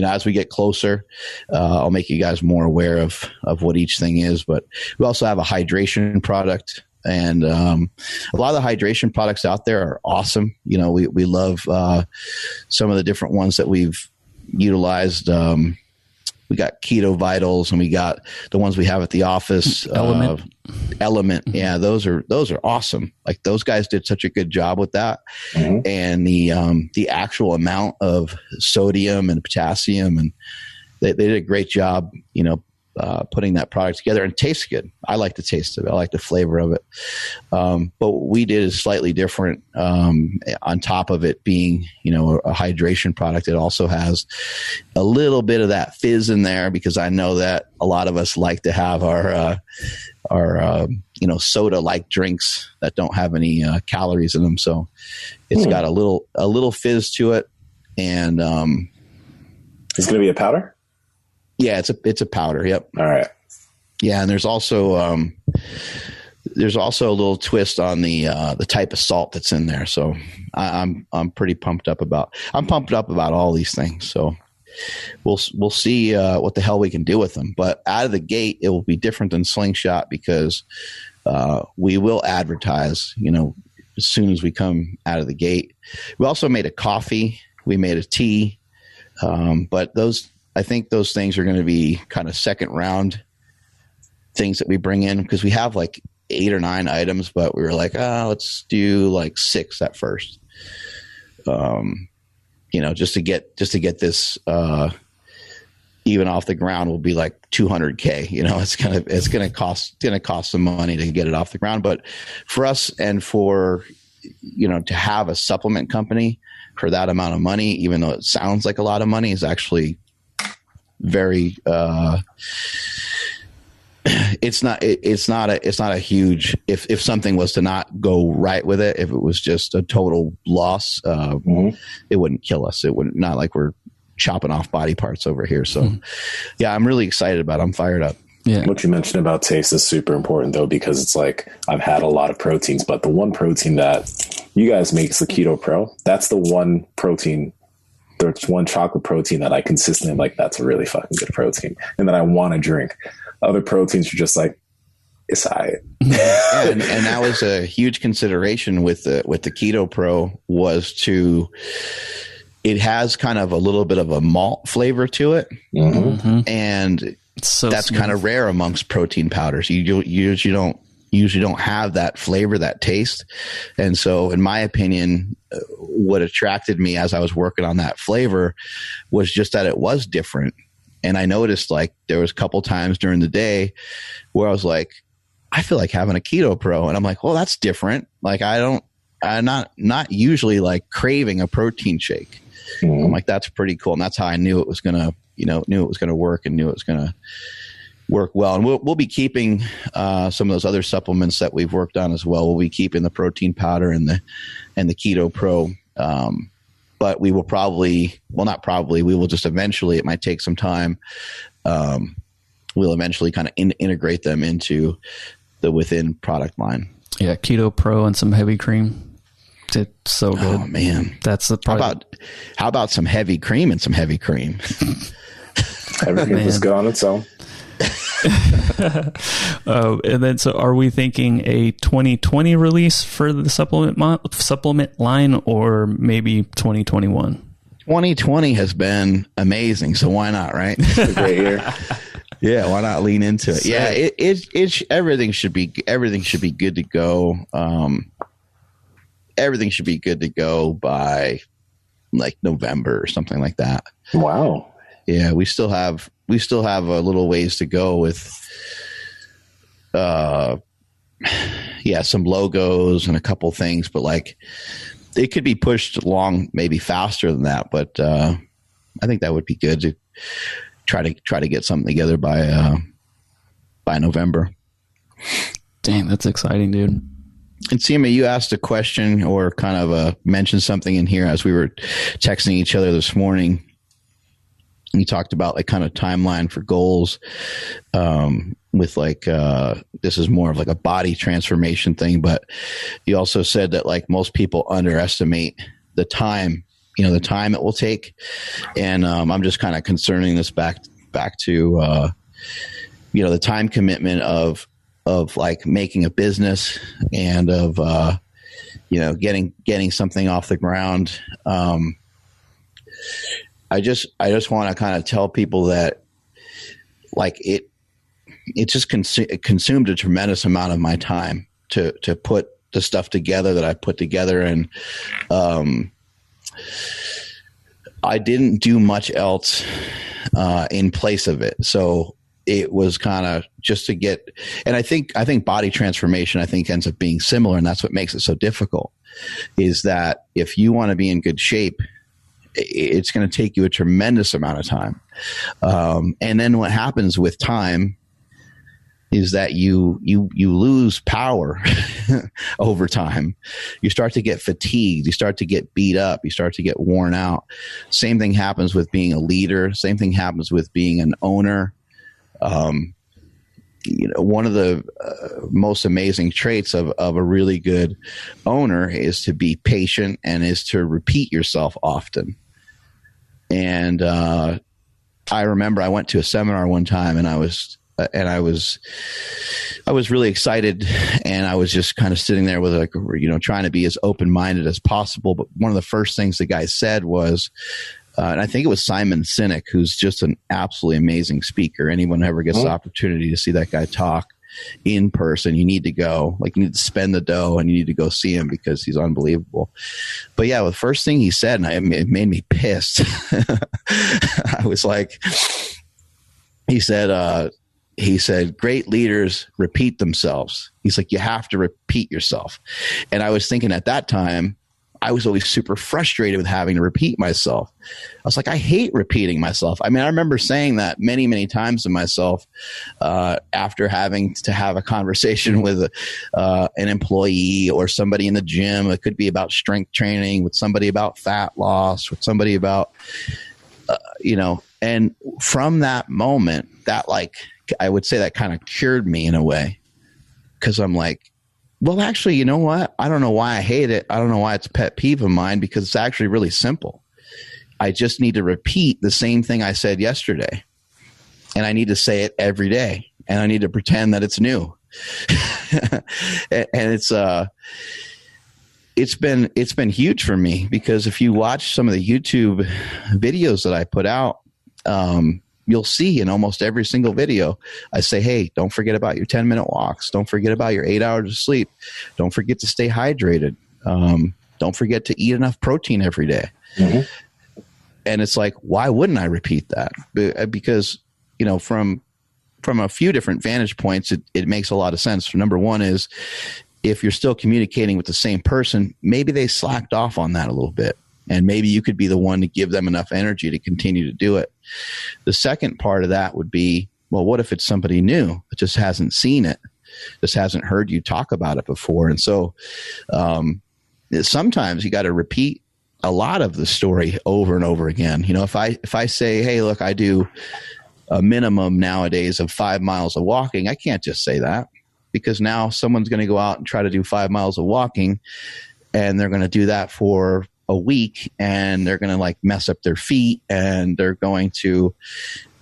as we get closer, I'll make you guys more aware of what each thing is. But we also have a hydration product, and a lot of the hydration products out there are awesome. We love some of the different ones that we've utilized. We got Keto Vitals, and we got the ones we have at the office. Element. Yeah, those are awesome. Like, those guys did such a good job with that. And the actual amount of sodium and potassium, and they did a great job, putting that product together, and it tastes good. I like the taste of it. I like the flavor of it. But what we did is slightly different. On top of it being, a hydration product, it also has a little bit of that fizz in there, because I know that a lot of us like to have our soda-like drinks that don't have any calories in them. So it's got a little fizz to it. And it's going to be a powder? Yeah, it's a powder. Yep. All right. Yeah, and there's also a little twist on the type of salt that's in there. So I'm pretty pumped up about all these things. So we'll see what the hell we can do with them. But out of the gate, it will be different than Slingshot, because we will advertise, as soon as we come out of the gate. We also made a coffee. We made a tea. But I think those things are going to be kind of second round things that we bring in, because we have like 8 or 9 items, but we were like, let's do like 6 at first. Just to get this even off the ground will be like $200K. It's going to cost some money to get it off the ground. But for us, and for to have a supplement company for that amount of money, even though it sounds like a lot of money, is actually very it's not a huge, if something was to not go right with it, if it was just a total loss, it wouldn't kill us. It wouldn't, not like we're chopping off body parts over here. So yeah, I'm really excited about it. I'm fired up. Yeah. What you mentioned about taste is super important, though, because it's like, I've had a lot of proteins, but the one protein that you guys make is the Keto Pro. That's the one protein. There's one chocolate protein that I consistently am like, that's a really fucking good protein, and that I want to drink. Other proteins are just like, it's all right. and that was a huge consideration with the Keto Pro, was it has kind of a little bit of a malt flavor to it. And so that's kind of rare amongst protein powders. You usually don't have that flavor, that taste. And so, in my opinion, what attracted me as I was working on that flavor was just that it was different. And I noticed, like, there was a couple times during the day where I was like, I feel like having a Keto Pro. And I'm like, well, that's different. Like, I'm not usually like craving a protein shake. I'm like, that's pretty cool. And that's how I knew it was going to, work, and knew it was going to work well. And we'll be keeping some of those other supplements that we've worked on as well. We'll be keeping the protein powder and the Keto Pro. But we will we will just eventually, it might take some time. We'll eventually kind of integrate them into the Within product line. Yeah. Keto Pro and some heavy cream. It's so good. Oh man. That's the part. How about some heavy cream and some heavy cream? Everything was good on its own. And then, so are we thinking a 2020 release for the supplement line, or maybe 2021? 2020 has been amazing, so why not, right? It's a great year. Yeah, why not lean into it? Yeah, everything should be good to go. Everything should be good to go by like November or something like that. Wow. Yeah. We still have a little ways to go with, some logos and a couple things, but like it could be pushed along maybe faster than that. But, I think that would be good to try to get something together by November. Dang, that's exciting, dude. And Nsima, you asked a question or kind of mentioned something in here as we were texting each other this morning. You talked about like kind of timeline for goals, with like, this is more of like a body transformation thing, but you also said that like most people underestimate the time it will take. And, I'm just kind of concerning this back to, the time commitment of like making a business and of, getting something off the ground. I just want to kind of tell people that like it just consumed a tremendous amount of my time to put the stuff together that I put together. And, I didn't do much else, in place of it. So it was kind of just to get, and I think body transformation, I think ends up being similar. And that's what makes it so difficult, is that if you want to be in good shape, it's going to take you a tremendous amount of time. And then what happens with time is that you lose power over time. You start to get fatigued. You start to get beat up. You start to get worn out. Same thing happens with being a leader. Same thing happens with being an owner. One of the most amazing traits of a really good owner is to be patient and is to repeat yourself often. And I remember I went to a seminar one time and I was really excited, and I was just kind of sitting there with like, trying to be as open-minded as possible. But one of the first things the guy said was, and I think it was Simon Sinek, who's just an absolutely amazing speaker. Anyone who ever gets the opportunity to see that guy talk in person, you need to go. Like, you need to spend the dough and you need to go see him because he's unbelievable. But yeah, the first thing he said, and it made me pissed. I was like, he said, great leaders repeat themselves. He's like, you have to repeat yourself. And I was thinking at that time, I was always super frustrated with having to repeat myself. I was like, I hate repeating myself. I mean, I remember saying that many, many times to myself after having to have a conversation with an employee or somebody in the gym. It could be about strength training, with somebody about fat loss, with somebody about, and from that moment, that I would say that kind of cured me in a way, because I'm like, well, actually, you know what? I don't know why I hate it. I don't know why it's a pet peeve of mine, because it's actually really simple. I just need to repeat the same thing I said yesterday, and I need to say it every day, and I need to pretend that it's new. And it's been huge for me, because if you watch some of the YouTube videos that I put out, you'll see in almost every single video, I say, hey, don't forget about your 10-minute walks. Don't forget about your 8 hours of sleep. Don't forget to stay hydrated. Don't forget to eat enough protein every day. Mm-hmm. And it's like, why wouldn't I repeat that? Because, from a few different vantage points, it makes a lot of sense. Number one is, if you're still communicating with the same person, maybe they slacked off on that a little bit. And maybe you could be the one to give them enough energy to continue to do it. The second part of that would be, well, what if it's somebody new that just hasn't seen it, just hasn't heard you talk about it before? And so sometimes you got to repeat a lot of the story over and over again. If I say, hey, look, I do a minimum nowadays of 5 miles of walking, I can't just say that, because now someone's going to go out and try to do 5 miles of walking, and they're going to do that for a week, and they're going to mess up their feet, and they're going to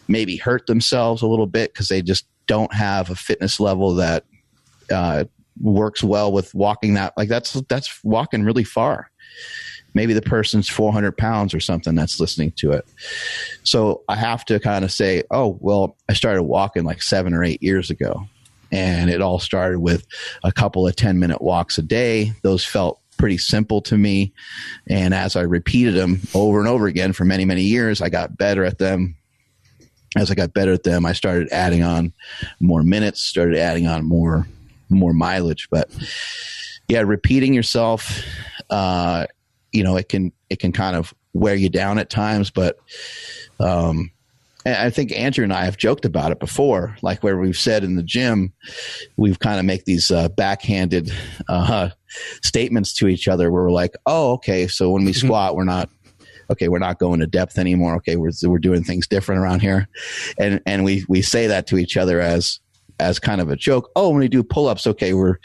maybe hurt themselves a little bit because they just don't have a fitness level that works well with walking that's walking really far. Maybe the person's 400 pounds or something that's listening to it. So I have to kind of say, oh, well, I started walking 7 or 8 years ago, and it all started with a couple of 10-minute walks a day. Those felt pretty simple to me. And as I repeated them over and over again for many, many years, I got better at them. as I got better at them, I started adding on more minutes, started adding on more mileage. But yeah, repeating yourself, it can kind of wear you down at times. But I think Andrew and I have joked about it before, like where we've said in the gym, we've kind of make these backhanded statements to each other where we're like, oh, okay, so when we squat, we're not going to depth anymore. Okay, we're doing things different around here, and we say that to each other as kind of a joke. Oh, when we do pull-ups, okay, we're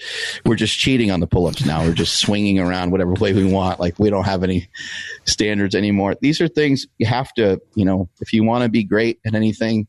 just cheating on the pull-ups now. We're just swinging around whatever way we want. Like we don't have any standards anymore. These are things you have to, if you want to be great at anything,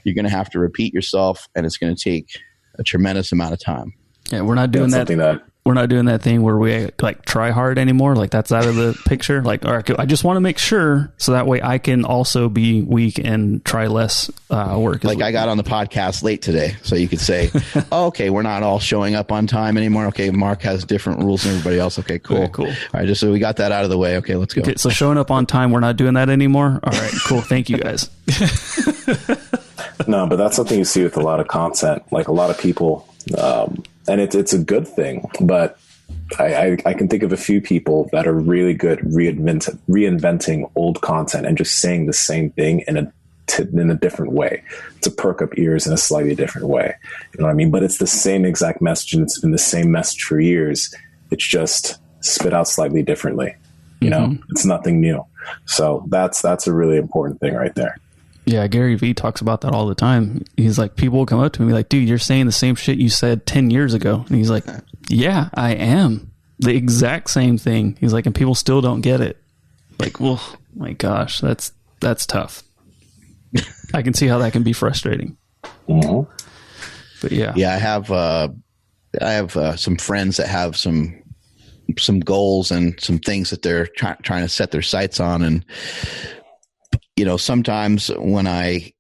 you're going to have to repeat yourself, and it's going to take a tremendous amount of time. Yeah, we're not doing that. We're not doing that thing where we like try hard anymore. Like that's out of the picture. Like, all right, I just want to make sure so that way I can also be weak and try less work. Like I got on the podcast late today, so you could say, oh, okay, we're not all showing up on time anymore. Okay, Mark has different rules than everybody else. Okay, cool. Okay, cool. All right, just so we got that out of the way. Okay, let's go. Okay, so showing up on time, we're not doing that anymore. All right, cool. Thank you guys. No, but that's something you see with a lot of content. Like a lot of people, and it's a good thing, but I can think of a few people that are really good reinventing old content and just saying the same thing in a different way to perk up ears in a slightly different way. You know what I mean? But it's the same exact message, and it's been the same message for years. It's just spit out slightly differently. You know, it's nothing new. So that's a really important thing right there. Yeah, Gary Vee talks about that all the time. He's like, people will come up to me like, dude, you're saying the same shit you said 10 years ago. And he's like, yeah, I am. The exact same thing. He's like, and people still don't get it. Like, well, my gosh, that's tough. I can see how that can be frustrating. Mm-hmm. But yeah. Yeah, I have some friends that have some goals and some things that they're trying to set their sights on. And sometimes when I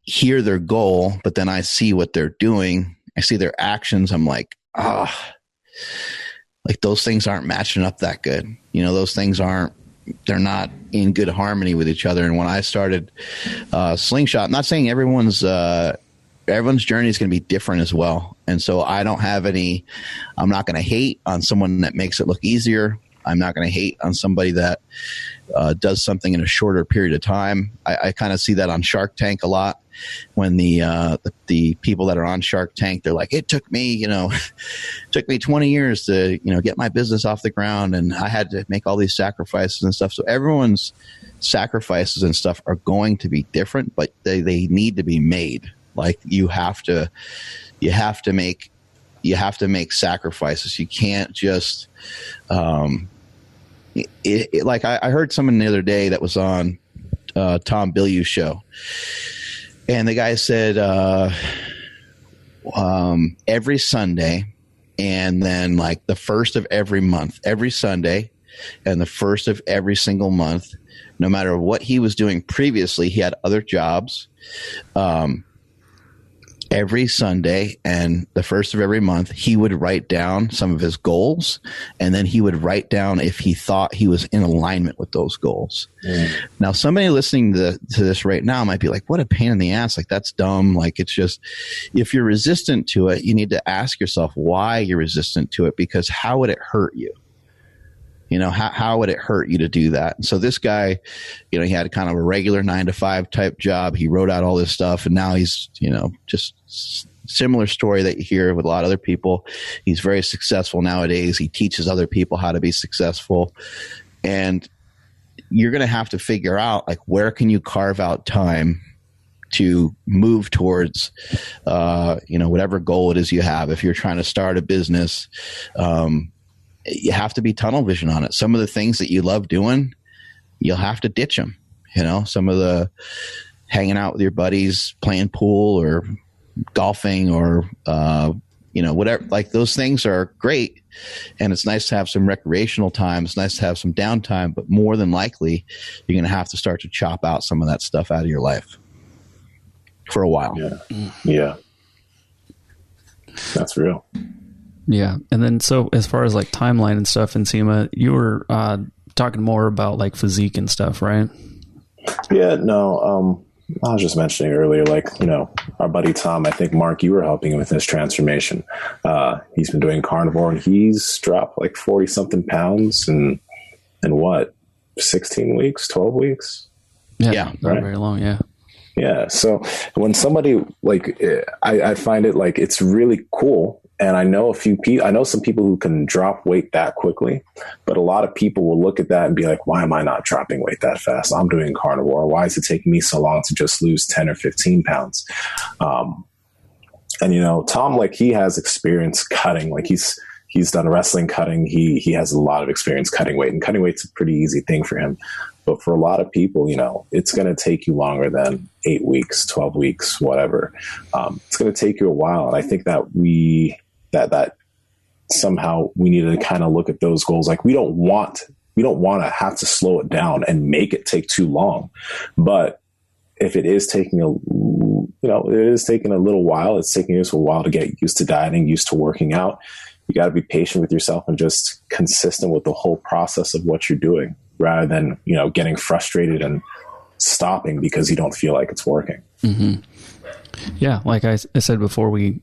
hear their goal, but then I see what they're doing, I see their actions, I'm like, like those things aren't matching up that good. Those things they're not in good harmony with each other. And when I started Slingshot, I'm not saying everyone's journey is going to be different as well. And so I'm not going to hate on someone that makes it look easier. I'm not going to hate on somebody that does something in a shorter period of time. I kind of see that on Shark Tank a lot. When the people that are on Shark Tank, they're like, it took me 20 years to, get my business off the ground, and I had to make all these sacrifices and stuff. So everyone's sacrifices and stuff are going to be different, but they need to be made. Like you have to make sacrifices. You can't just, like I heard someone the other day that was on Tom Bilyeu's show, and the guy said every Sunday, and then like the first of every month, every Sunday, and the first of every single month, no matter what he was doing previously, he had other jobs. Every Sunday and the first of every month, he would write down some of his goals, and then he would write down if he thought he was in alignment with those goals. Now, somebody listening to this right now might be like, what a pain in the ass. Like, that's dumb. Like, it's just, if you're resistant to it, you need to ask yourself why you're resistant to it, because how would it hurt you? How would it hurt you to do that? And so this guy, he had kind of a regular 9-to-5 type job. He wrote out all this stuff, and now he's, just similar story that you hear with a lot of other people. He's very successful nowadays. He teaches other people how to be successful. And you're going to have to figure out, like, where can you carve out time to move towards, whatever goal it is you have. If you're trying to start a business, you have to be tunnel vision on it. Some of the things that you love doing, you'll have to ditch them. Some of the hanging out with your buddies, playing pool or golfing or, whatever, like those things are great. And it's nice to have some recreational time. It's nice to have some downtime, but more than likely you're going to have to start to chop out some of that stuff out of your life for a while. Yeah. That's real. Yeah. And then, so as far as like timeline and stuff, Nsima, you were talking more about like physique and stuff, right? Yeah, no. I was just mentioning earlier, like, you know, our buddy Tom, I think, Mark, you were helping him with his transformation. He's been doing carnivore, and he's dropped like 40 something pounds in what, 16 weeks, 12 weeks? Yeah. Not very long. Yeah. Yeah. So when somebody like, I find it like, it's really cool. And I know some people who can drop weight that quickly, but a lot of people will look at that and be like, why am I not dropping weight that fast? I'm doing carnivore. Why is it taking me so long to just lose 10 or 15 pounds? And, you know, Tom, like, he has experience cutting, like he's done wrestling cutting. He has a lot of experience cutting weight, and cutting weight's a pretty easy thing for him. But for a lot of people, you know, it's going to take you longer than 8 weeks, 12 weeks, whatever. It's going to take you a while. And I think that that somehow we need to kind of look at those goals. Like, we don't want to have to slow it down and make it take too long. But if it is taking a little while, it's taking us a while to get used to dieting, used to working out. You got to be patient with yourself and just consistent with the whole process of what you're doing, rather than, you know, getting frustrated and stopping because you don't feel like it's working. Mm-hmm. Yeah. Like I said before we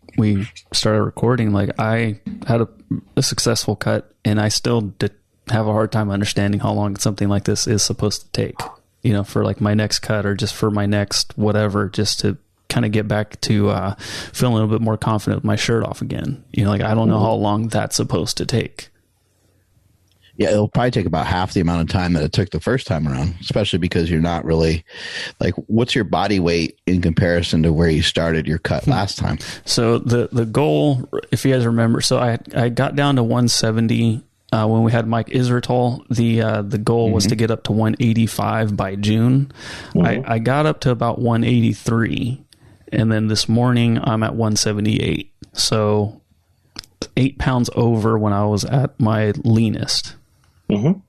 started recording, like, I had a successful cut, and I still did have a hard time understanding how long something like this is supposed to take, you know, for like my next cut or just for my next whatever, just to kind of get back to feeling a little bit more confident with my shirt off again. You know, like, I don't know how long that's supposed to take. Yeah, it'll probably take about half the amount of time that it took the first time around, especially because you're not really, like, what's your body weight in comparison to where you started your cut last time? So the goal, if you guys remember, so I got down to 170 when we had Mike Israel. The goal was to get up to 185 by June. I got up to about 183, and then this morning I'm at 178. So 8 pounds over when I was at my leanest. Mm-hmm.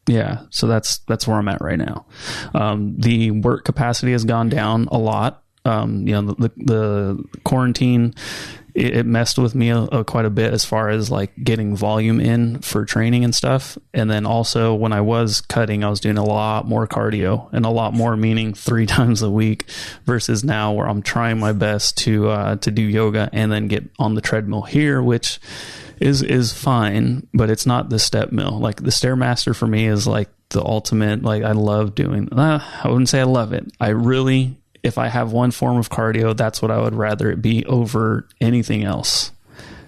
Yeah, so that's where I'm at right now. The work capacity has gone down a lot. You know, the quarantine, it messed with me quite a bit as far as like getting volume in for training and stuff. And then also when I was cutting, I was doing a lot more cardio, and a lot more meaning 3 times a week, versus now where I'm trying my best to do yoga and then get on the treadmill here, which is fine, but it's not the step mill. Like, the Stairmaster for me is like the ultimate. Like, I love doing, I wouldn't say I love it. I really, if I have one form of cardio, that's what I would rather it be over anything else.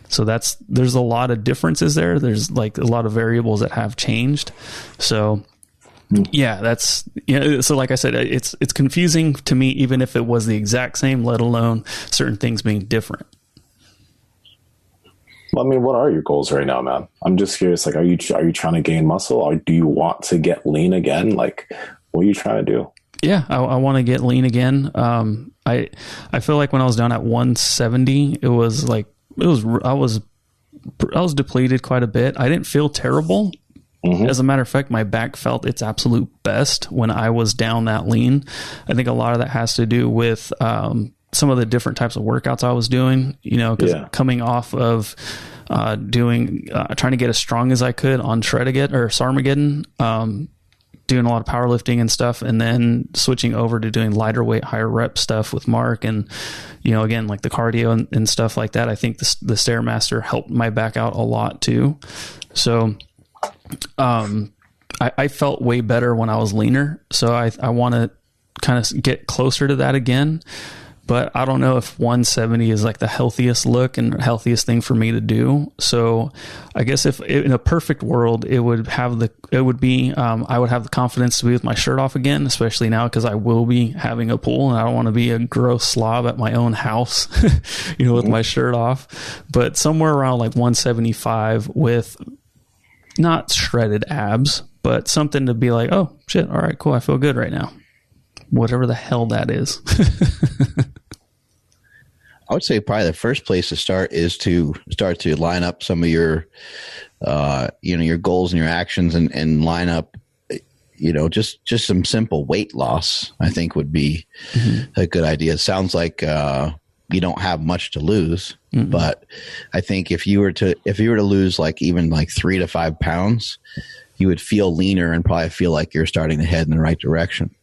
So there's a lot of differences there. There's like a lot of variables that have changed. So yeah, so like I said, it's confusing to me, even if it was the exact same, let alone certain things being different. Well, I mean, what are your goals right now, man? I'm just curious. Like, are you trying to gain muscle, or do you want to get lean again? Like, what are you trying to do? Yeah, I want to get lean again. I feel like when I was down at 170, I was depleted quite a bit. I didn't feel terrible. Mm-hmm. As a matter of fact, my back felt its absolute best when I was down that lean. I think a lot of that has to do with some of the different types of workouts I was doing, you know, because coming off of trying to get as strong as I could on Sarmageddon, doing a lot of powerlifting and stuff, and then switching over to doing lighter weight, higher rep stuff with Mark, and, you know, again, like the cardio and stuff like that. I think the Stairmaster helped my back out a lot too. So I felt way better when I was leaner. So I want to kind of get closer to that again. But I don't know if 170 is like the healthiest look and healthiest thing for me to do. So I guess if in a perfect world, I would have the confidence to be with my shirt off again, especially now, because I will be having a pool and I don't want to be a gross slob at my own house, you know, with my shirt off. But somewhere around like 175 with not shredded abs, but something to be like, oh shit, all right, cool, I feel good right now. Whatever the hell that is. I would say probably the first place to start is to start to line up some of your, your goals and your actions, and line up, you know, just some simple weight loss, I think would be a good idea. It sounds like you don't have much to lose, but I think if you were to lose like even like 3 to 5 pounds, you would feel leaner and probably feel like you're starting to head in the right direction.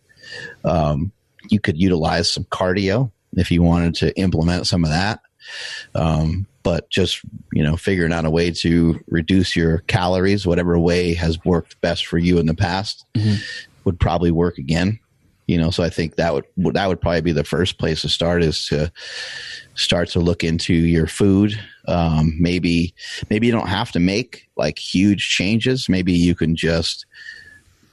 you could utilize some cardio if you wanted to implement some of that. But just, figuring out a way to reduce your calories, whatever way has worked best for you in the past, would probably work again. So I think that would probably be the first place to start, is to start to look into your food. Maybe you don't have to make like huge changes. Maybe you can just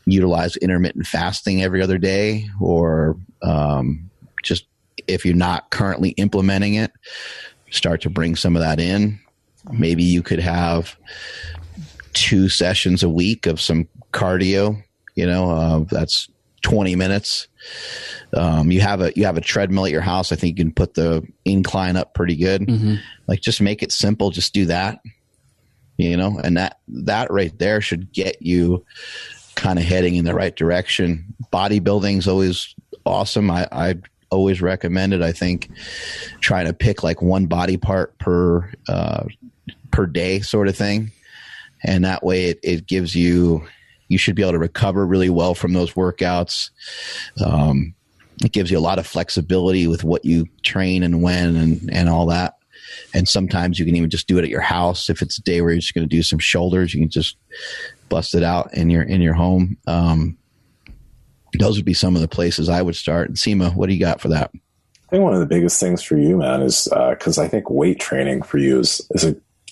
utilize intermittent fasting every other day, or just if you're not currently implementing it, start to bring some of that in. Maybe you could have 2 sessions a week of some cardio, that's 20 minutes. You have a treadmill at your house. I think you can put the incline up pretty good. Like, just make it simple. Just do that, and that right there should get you kind of heading in the right direction. Bodybuilding is always awesome. I always recommend it. I think trying to pick like one body part per day sort of thing. And that way it gives you should be able to recover really well from those workouts. It gives you a lot of flexibility with what you train and when and all that. And sometimes you can even just do it at your house. If it's a day where you're just going to do some shoulders, you can just bust it out in your home. Those would be some of the places I would start. Nsima, what do you got for that? I think one of the biggest things for you, man, is because I think weight training for you is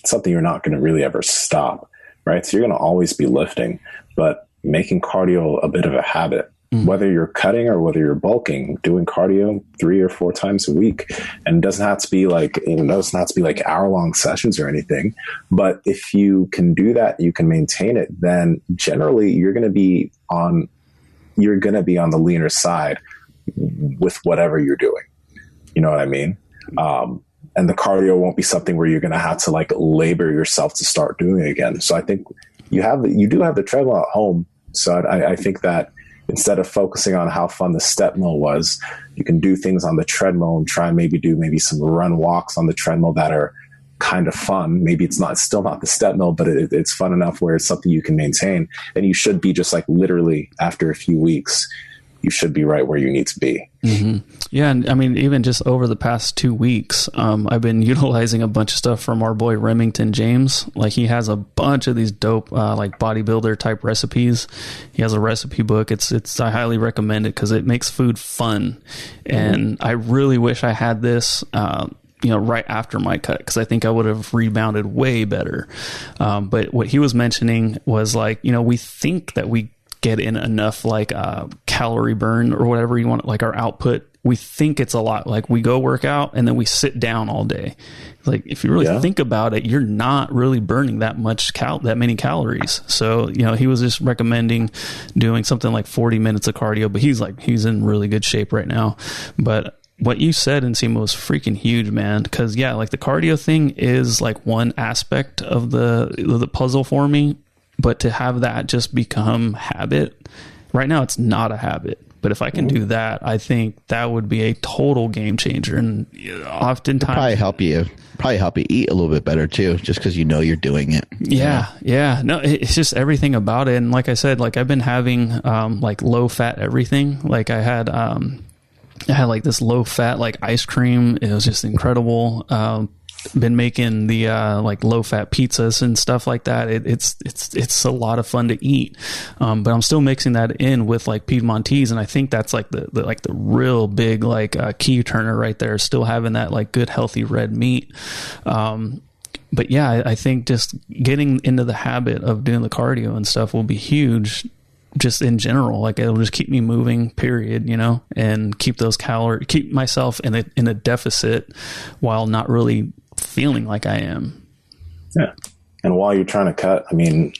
something you're not going to really ever stop, right? So you're going to always be lifting, but making cardio a bit of a habit, whether you're cutting or whether you're bulking, doing cardio 3 or 4 times a week. And it doesn't have to be like, hour-long sessions or anything. But if you can do that, you can maintain it, then generally you're going to be on the leaner side with whatever you're doing. You know what I mean? And the cardio won't be something where you're going to have to like labor yourself to start doing it again. So I think you do have the treadmill at home. So I think that instead of focusing on how fun the step mill was, you can do things on the treadmill and try and maybe some run walks on the treadmill that are kind of fun. Maybe it's still not the step mill, but it's fun enough where it's something you can maintain. And you should be just like literally after a few weeks, you should be right where you need to be. Yeah. And I mean, even just over the past 2 weeks, I've been utilizing a bunch of stuff from our boy Remington James. Like, he has a bunch of these dope, like bodybuilder type recipes. He has a recipe book. I highly recommend it because it makes food fun. And I really wish I had this, right after my cut, because I think I would have rebounded way better. But what he was mentioning was like, we think that we get in enough like calorie burn or whatever you want, like our output. We think it's a lot. Like, we go work out and then we sit down all day. Like, if you really think about it, you're not really burning that many calories. So, he was just recommending doing something like 40 minutes of cardio, but he's in really good shape right now. But what you said, Nsima, was freaking huge, man. Because like the cardio thing is like one aspect of the puzzle for me, but to have that just become habit, right now it's not a habit. But if I can do that, I think that would be a total game changer. And oftentimes probably help you eat a little bit better too, just because you're doing it. Yeah. No, it's just everything about it. And like I said, like I've been having like low fat everything. Like I had like this low fat like ice cream. It was just incredible. Been making the like low fat pizzas and stuff like that. It's a lot of fun to eat, but I'm still mixing that in with like Piedmontese, and I think that's like the real big like key turner right there. Still having that like good healthy red meat. But yeah, I think just getting into the habit of doing the cardio and stuff will be huge. Just in general, like it'll just keep me moving, period, and keep myself in a deficit while not really feeling like I am. Yeah. And while you're trying to cut, I mean,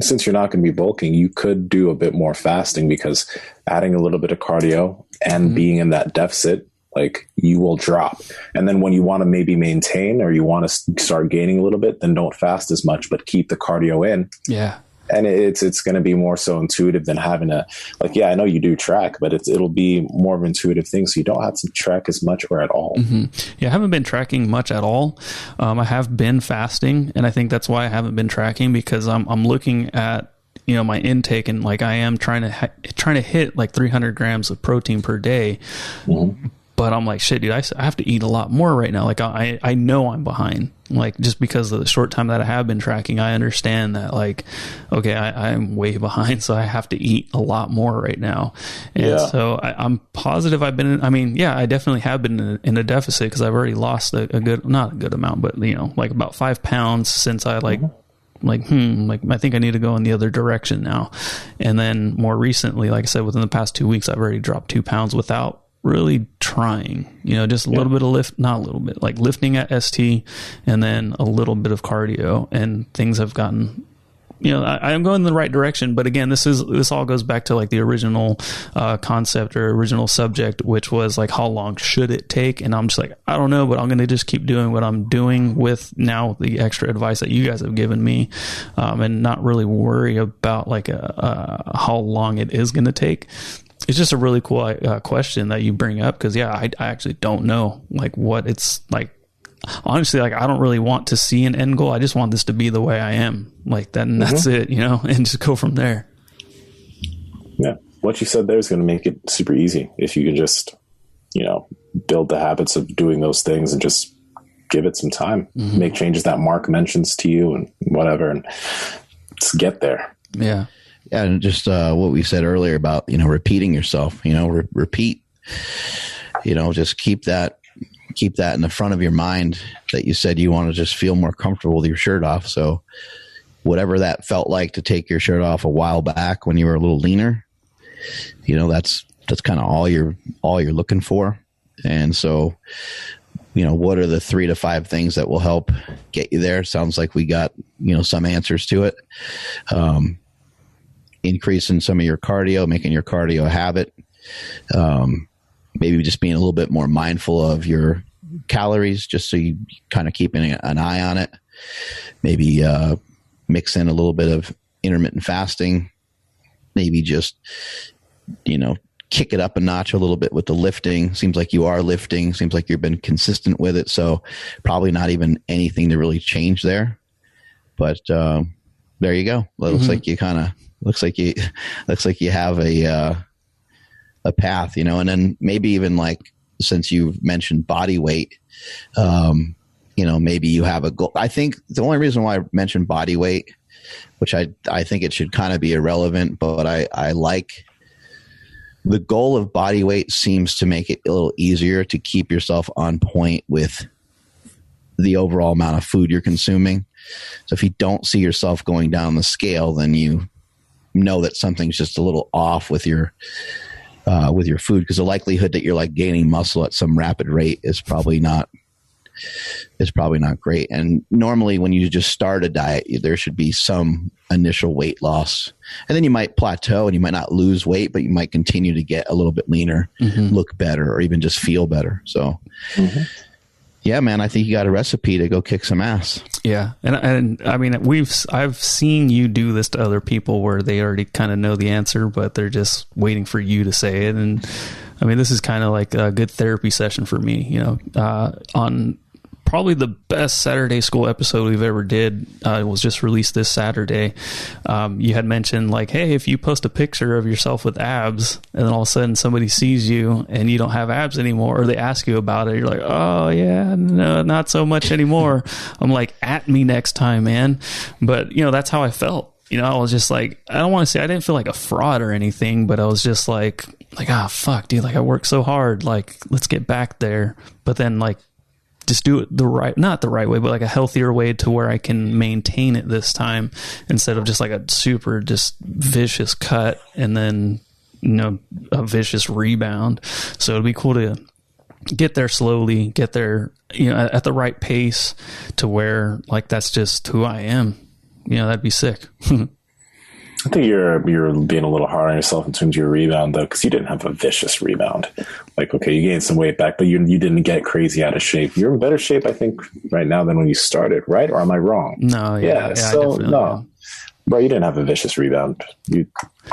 since you're not going to be bulking, you could do a bit more fasting, because adding a little bit of cardio and being in that deficit, like you will drop. And then when you want to maybe maintain or you want to start gaining a little bit, then don't fast as much, but keep the cardio in. Yeah. And it's going to be more so intuitive than having I know you do track, but it'll be more of an intuitive thing. So you don't have to track as much or at all. Yeah, I haven't been tracking much at all. I have been fasting, and I think that's why I haven't been tracking, because I'm looking at my intake, and like I am trying to hit like 300 grams of protein per day. Mm-hmm. But I'm like, shit, dude, I have to eat a lot more right now. Like I know I'm behind, like just because of the short time that I have been tracking. I understand that, like, okay, I'm way behind, so I have to eat a lot more right now. And so I'm positive I've been I definitely have been in a deficit, because I've already lost not a good amount, but like about 5 pounds since I like I think I need to go in the other direction now. And then more recently, like I said, within the past 2 weeks, I've already dropped 2 pounds without really trying, just a little bit of not a little bit, like lifting at ST, and then a little bit of cardio, and things have gotten, I am going in the right direction. But again, this all goes back to like the original concept or original subject, which was like, how long should it take? And I'm just like, I don't know, but I'm going to just keep doing what I'm doing with now the extra advice that you guys have given me, and not really worry about like how long it is going to take. It's just a really cool question that you bring up, because I actually don't know like what it's like. Honestly, like I don't really want to see an end goal. I just want this to be the way I am, like that, and that's it, and just go from there. Yeah, what you said there is going to make it super easy if you can just build the habits of doing those things and just give it some time, make changes that Mark mentions to you and whatever, and just get there. Yeah, and just what we said earlier about repeating yourself. Repeat. Just keep that in the front of your mind, that you said you want to just feel more comfortable with your shirt off. So whatever that felt like to take your shirt off a while back when you were a little leaner, that's kind of all you're looking for. And so, what are the 3 to 5 things that will help get you there? Sounds like we got, some answers to it. Increasing some of your cardio, making your cardio a habit. Maybe just being a little bit more mindful of your calories, just so you kind of keeping an eye on it. Maybe mix in a little bit of intermittent fasting. Maybe just, kick it up a notch a little bit with the lifting. Seems like you are lifting. Seems like you've been consistent with it. So probably not even anything to really change there. But there you go. Looks like you have a path, and then maybe even like, since you've mentioned body weight, maybe you have a goal. I think the only reason why I mentioned body weight, which I think it should kind of be irrelevant, but I like the goal of body weight seems to make it a little easier to keep yourself on point with the overall amount of food you're consuming. So if you don't see yourself going down the scale, then you know that something's just a little off with your food, because the likelihood that you're like gaining muscle at some rapid rate is probably not great. And normally when you just start a diet, there should be some initial weight loss, and then you might plateau and you might not lose weight, but you might continue to get a little bit leaner, look better, or even just feel better. So yeah, man, I think you got a recipe to go kick some ass. Yeah. And I mean, I've seen you do this to other people where they already kind of know the answer, but they're just waiting for you to say it. And I mean, this is kind of like a good therapy session for me, on probably the best Saturday School episode we've ever did. It was just released this Saturday. You had mentioned like, hey, if you post a picture of yourself with abs and then all of a sudden somebody sees you and you don't have abs anymore, or they ask you about it, you're like, oh yeah, no, not so much anymore. I'm like, at me next time, man. But that's how I felt. I was just like, I don't want to say I didn't feel like a fraud or anything, but I was just like, fuck, dude, like I worked so hard, like let's get back there. But then like, just do it not the right way, but like a healthier way to where I can maintain it this time, instead of just like a super just vicious cut and then, a vicious rebound. So it'd be cool to get there slowly, get there, at the right pace to where like, that's just who I am. That'd be sick. I think you're being a little hard on yourself in terms of your rebound, though, because you didn't have a vicious rebound. Like, okay, you gained some weight back, but you didn't get crazy out of shape. You're in better shape, I think, right now than when you started, right? Or am I wrong? No, yeah so no, bro, you didn't have a vicious rebound. You're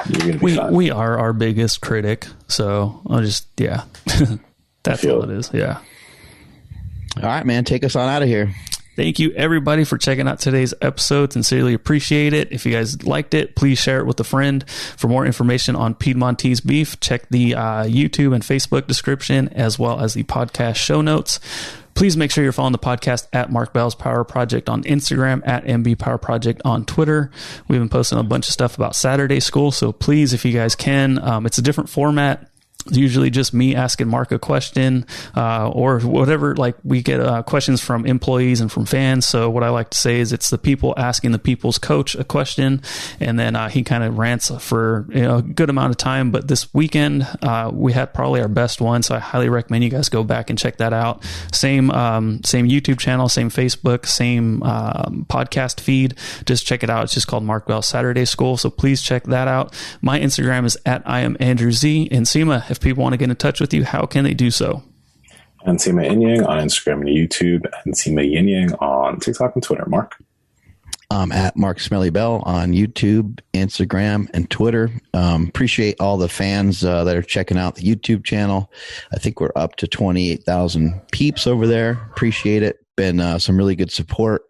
gonna be fine. We are our biggest critic, so I'll just that's all it is. Yeah. All right, man, take us on out of here. Thank you, everybody, for checking out today's episode. Sincerely appreciate it. If you guys liked it, please share it with a friend. For more information on Piedmontese beef, check the YouTube and Facebook description, as well as the podcast show notes. Please make sure you're following the podcast at Mark Bell's Power Project on Instagram, at MB Power Project on Twitter. We've been posting a bunch of stuff about Saturday school, so please, if you guys can, it's a different format. It's usually just me asking Mark a question, or whatever. Like, we get questions from employees and from fans. So what I like to say is it's the people asking the people's coach a question, and then he kind of rants for a good amount of time. But this weekend we had probably our best one, so I highly recommend you guys go back and check that out. Same YouTube channel, same Facebook, same podcast feed. Just check it out. It's just called Mark Bell Saturday School. So please check that out. My Instagram is at I am Andrew Z. Nsima, if people want to get in touch with you, how can they do so? Nsima Inyang on Instagram and YouTube, Nsima Inyang on TikTok and Twitter. Mark? At Mark Smelly Bell on YouTube, Instagram, and Twitter. Appreciate all the fans that are checking out the YouTube channel. I think we're up to 28,000 peeps over there. Appreciate it. Been some really good support,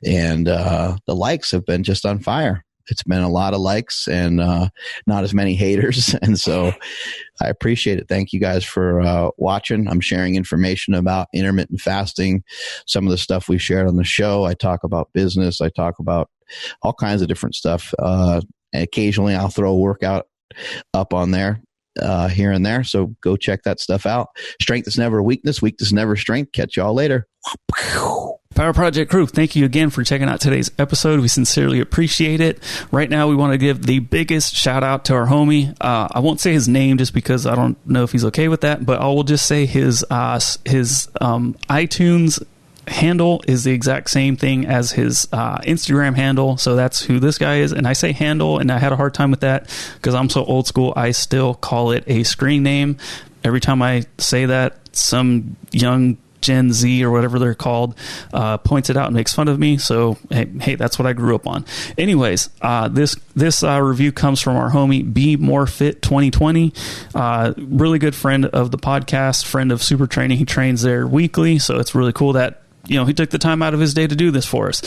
and the likes have been just on fire. It's been a lot of likes and not as many haters. And so I appreciate it. Thank you guys for watching. I'm sharing information about intermittent fasting, some of the stuff we shared on the show. I talk about business. I talk about all kinds of different stuff. Occasionally I'll throw a workout up on there here and there. So go check that stuff out. Strength is never weakness. Weakness is never strength. Catch y'all later. Power Project crew, thank you again for checking out today's episode. We sincerely appreciate it. Right now, we want to give the biggest shout out to our homie. I won't say his name just because I don't know if he's okay with that, but I will just say his iTunes handle is the exact same thing as his Instagram handle. So that's who this guy is. And I say handle, and I had a hard time with that because I'm so old school. I still call it a screen name. Every time I say that, some young Gen Z or whatever they're called points it out and makes fun of me. So hey, that's what I grew up on. Anyways, this review comes from our homie Be More Fit 2020. Really good friend of the podcast, friend of Super Training. He trains there weekly, so it's really cool that he took the time out of his day to do this for us.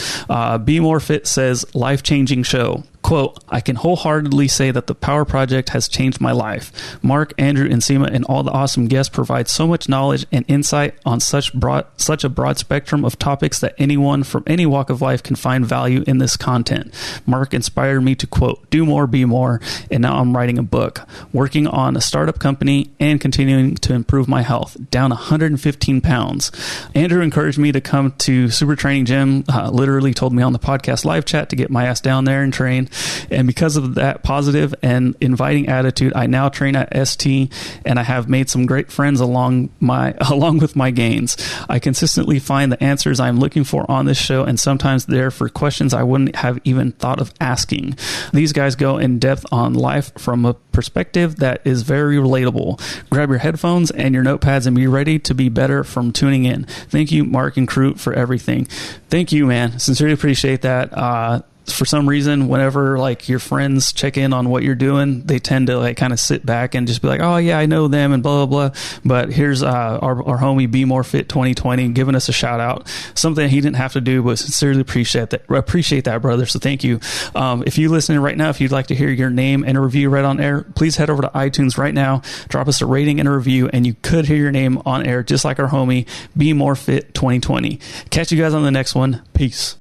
Be More Fit says, life-changing show. Quote, I can wholeheartedly say that the Power Project has changed my life. Mark, Andrew, Nsima, and all the awesome guests provide so much knowledge and insight on such a broad spectrum of topics that anyone from any walk of life can find value in this content. Mark inspired me to, quote, do more, be more, and now I'm writing a book, working on a startup company, and continuing to improve my health, down 115 pounds. Andrew encouraged me to come to Super Training Gym, literally told me on the podcast live chat to get my ass down there and train. And because of that positive and inviting attitude, I now train at ST, and I have made some great friends along with my gains. I consistently find the answers I'm looking for on this show, and sometimes they're for questions I wouldn't have even thought of asking. These guys go in depth on life from a perspective that is very relatable. Grab your headphones and your notepads and be ready to be better from tuning in. Thank you, Mark and crew, for everything. Thank you, man. Sincerely appreciate that. For some reason, whenever like your friends check in on what you're doing, they tend to like kind of sit back and just be like, oh yeah, I know them and blah, blah, blah. But here's our homie Be More Fit 2020 giving us a shout out. Something he didn't have to do, but sincerely appreciate that, brother. So thank you. If you're listening right now, if you'd like to hear your name and a review read on air, please head over to iTunes right now, drop us a rating and a review, and you could hear your name on air just like our homie Be More Fit 2020. Catch you guys on the next one. Peace.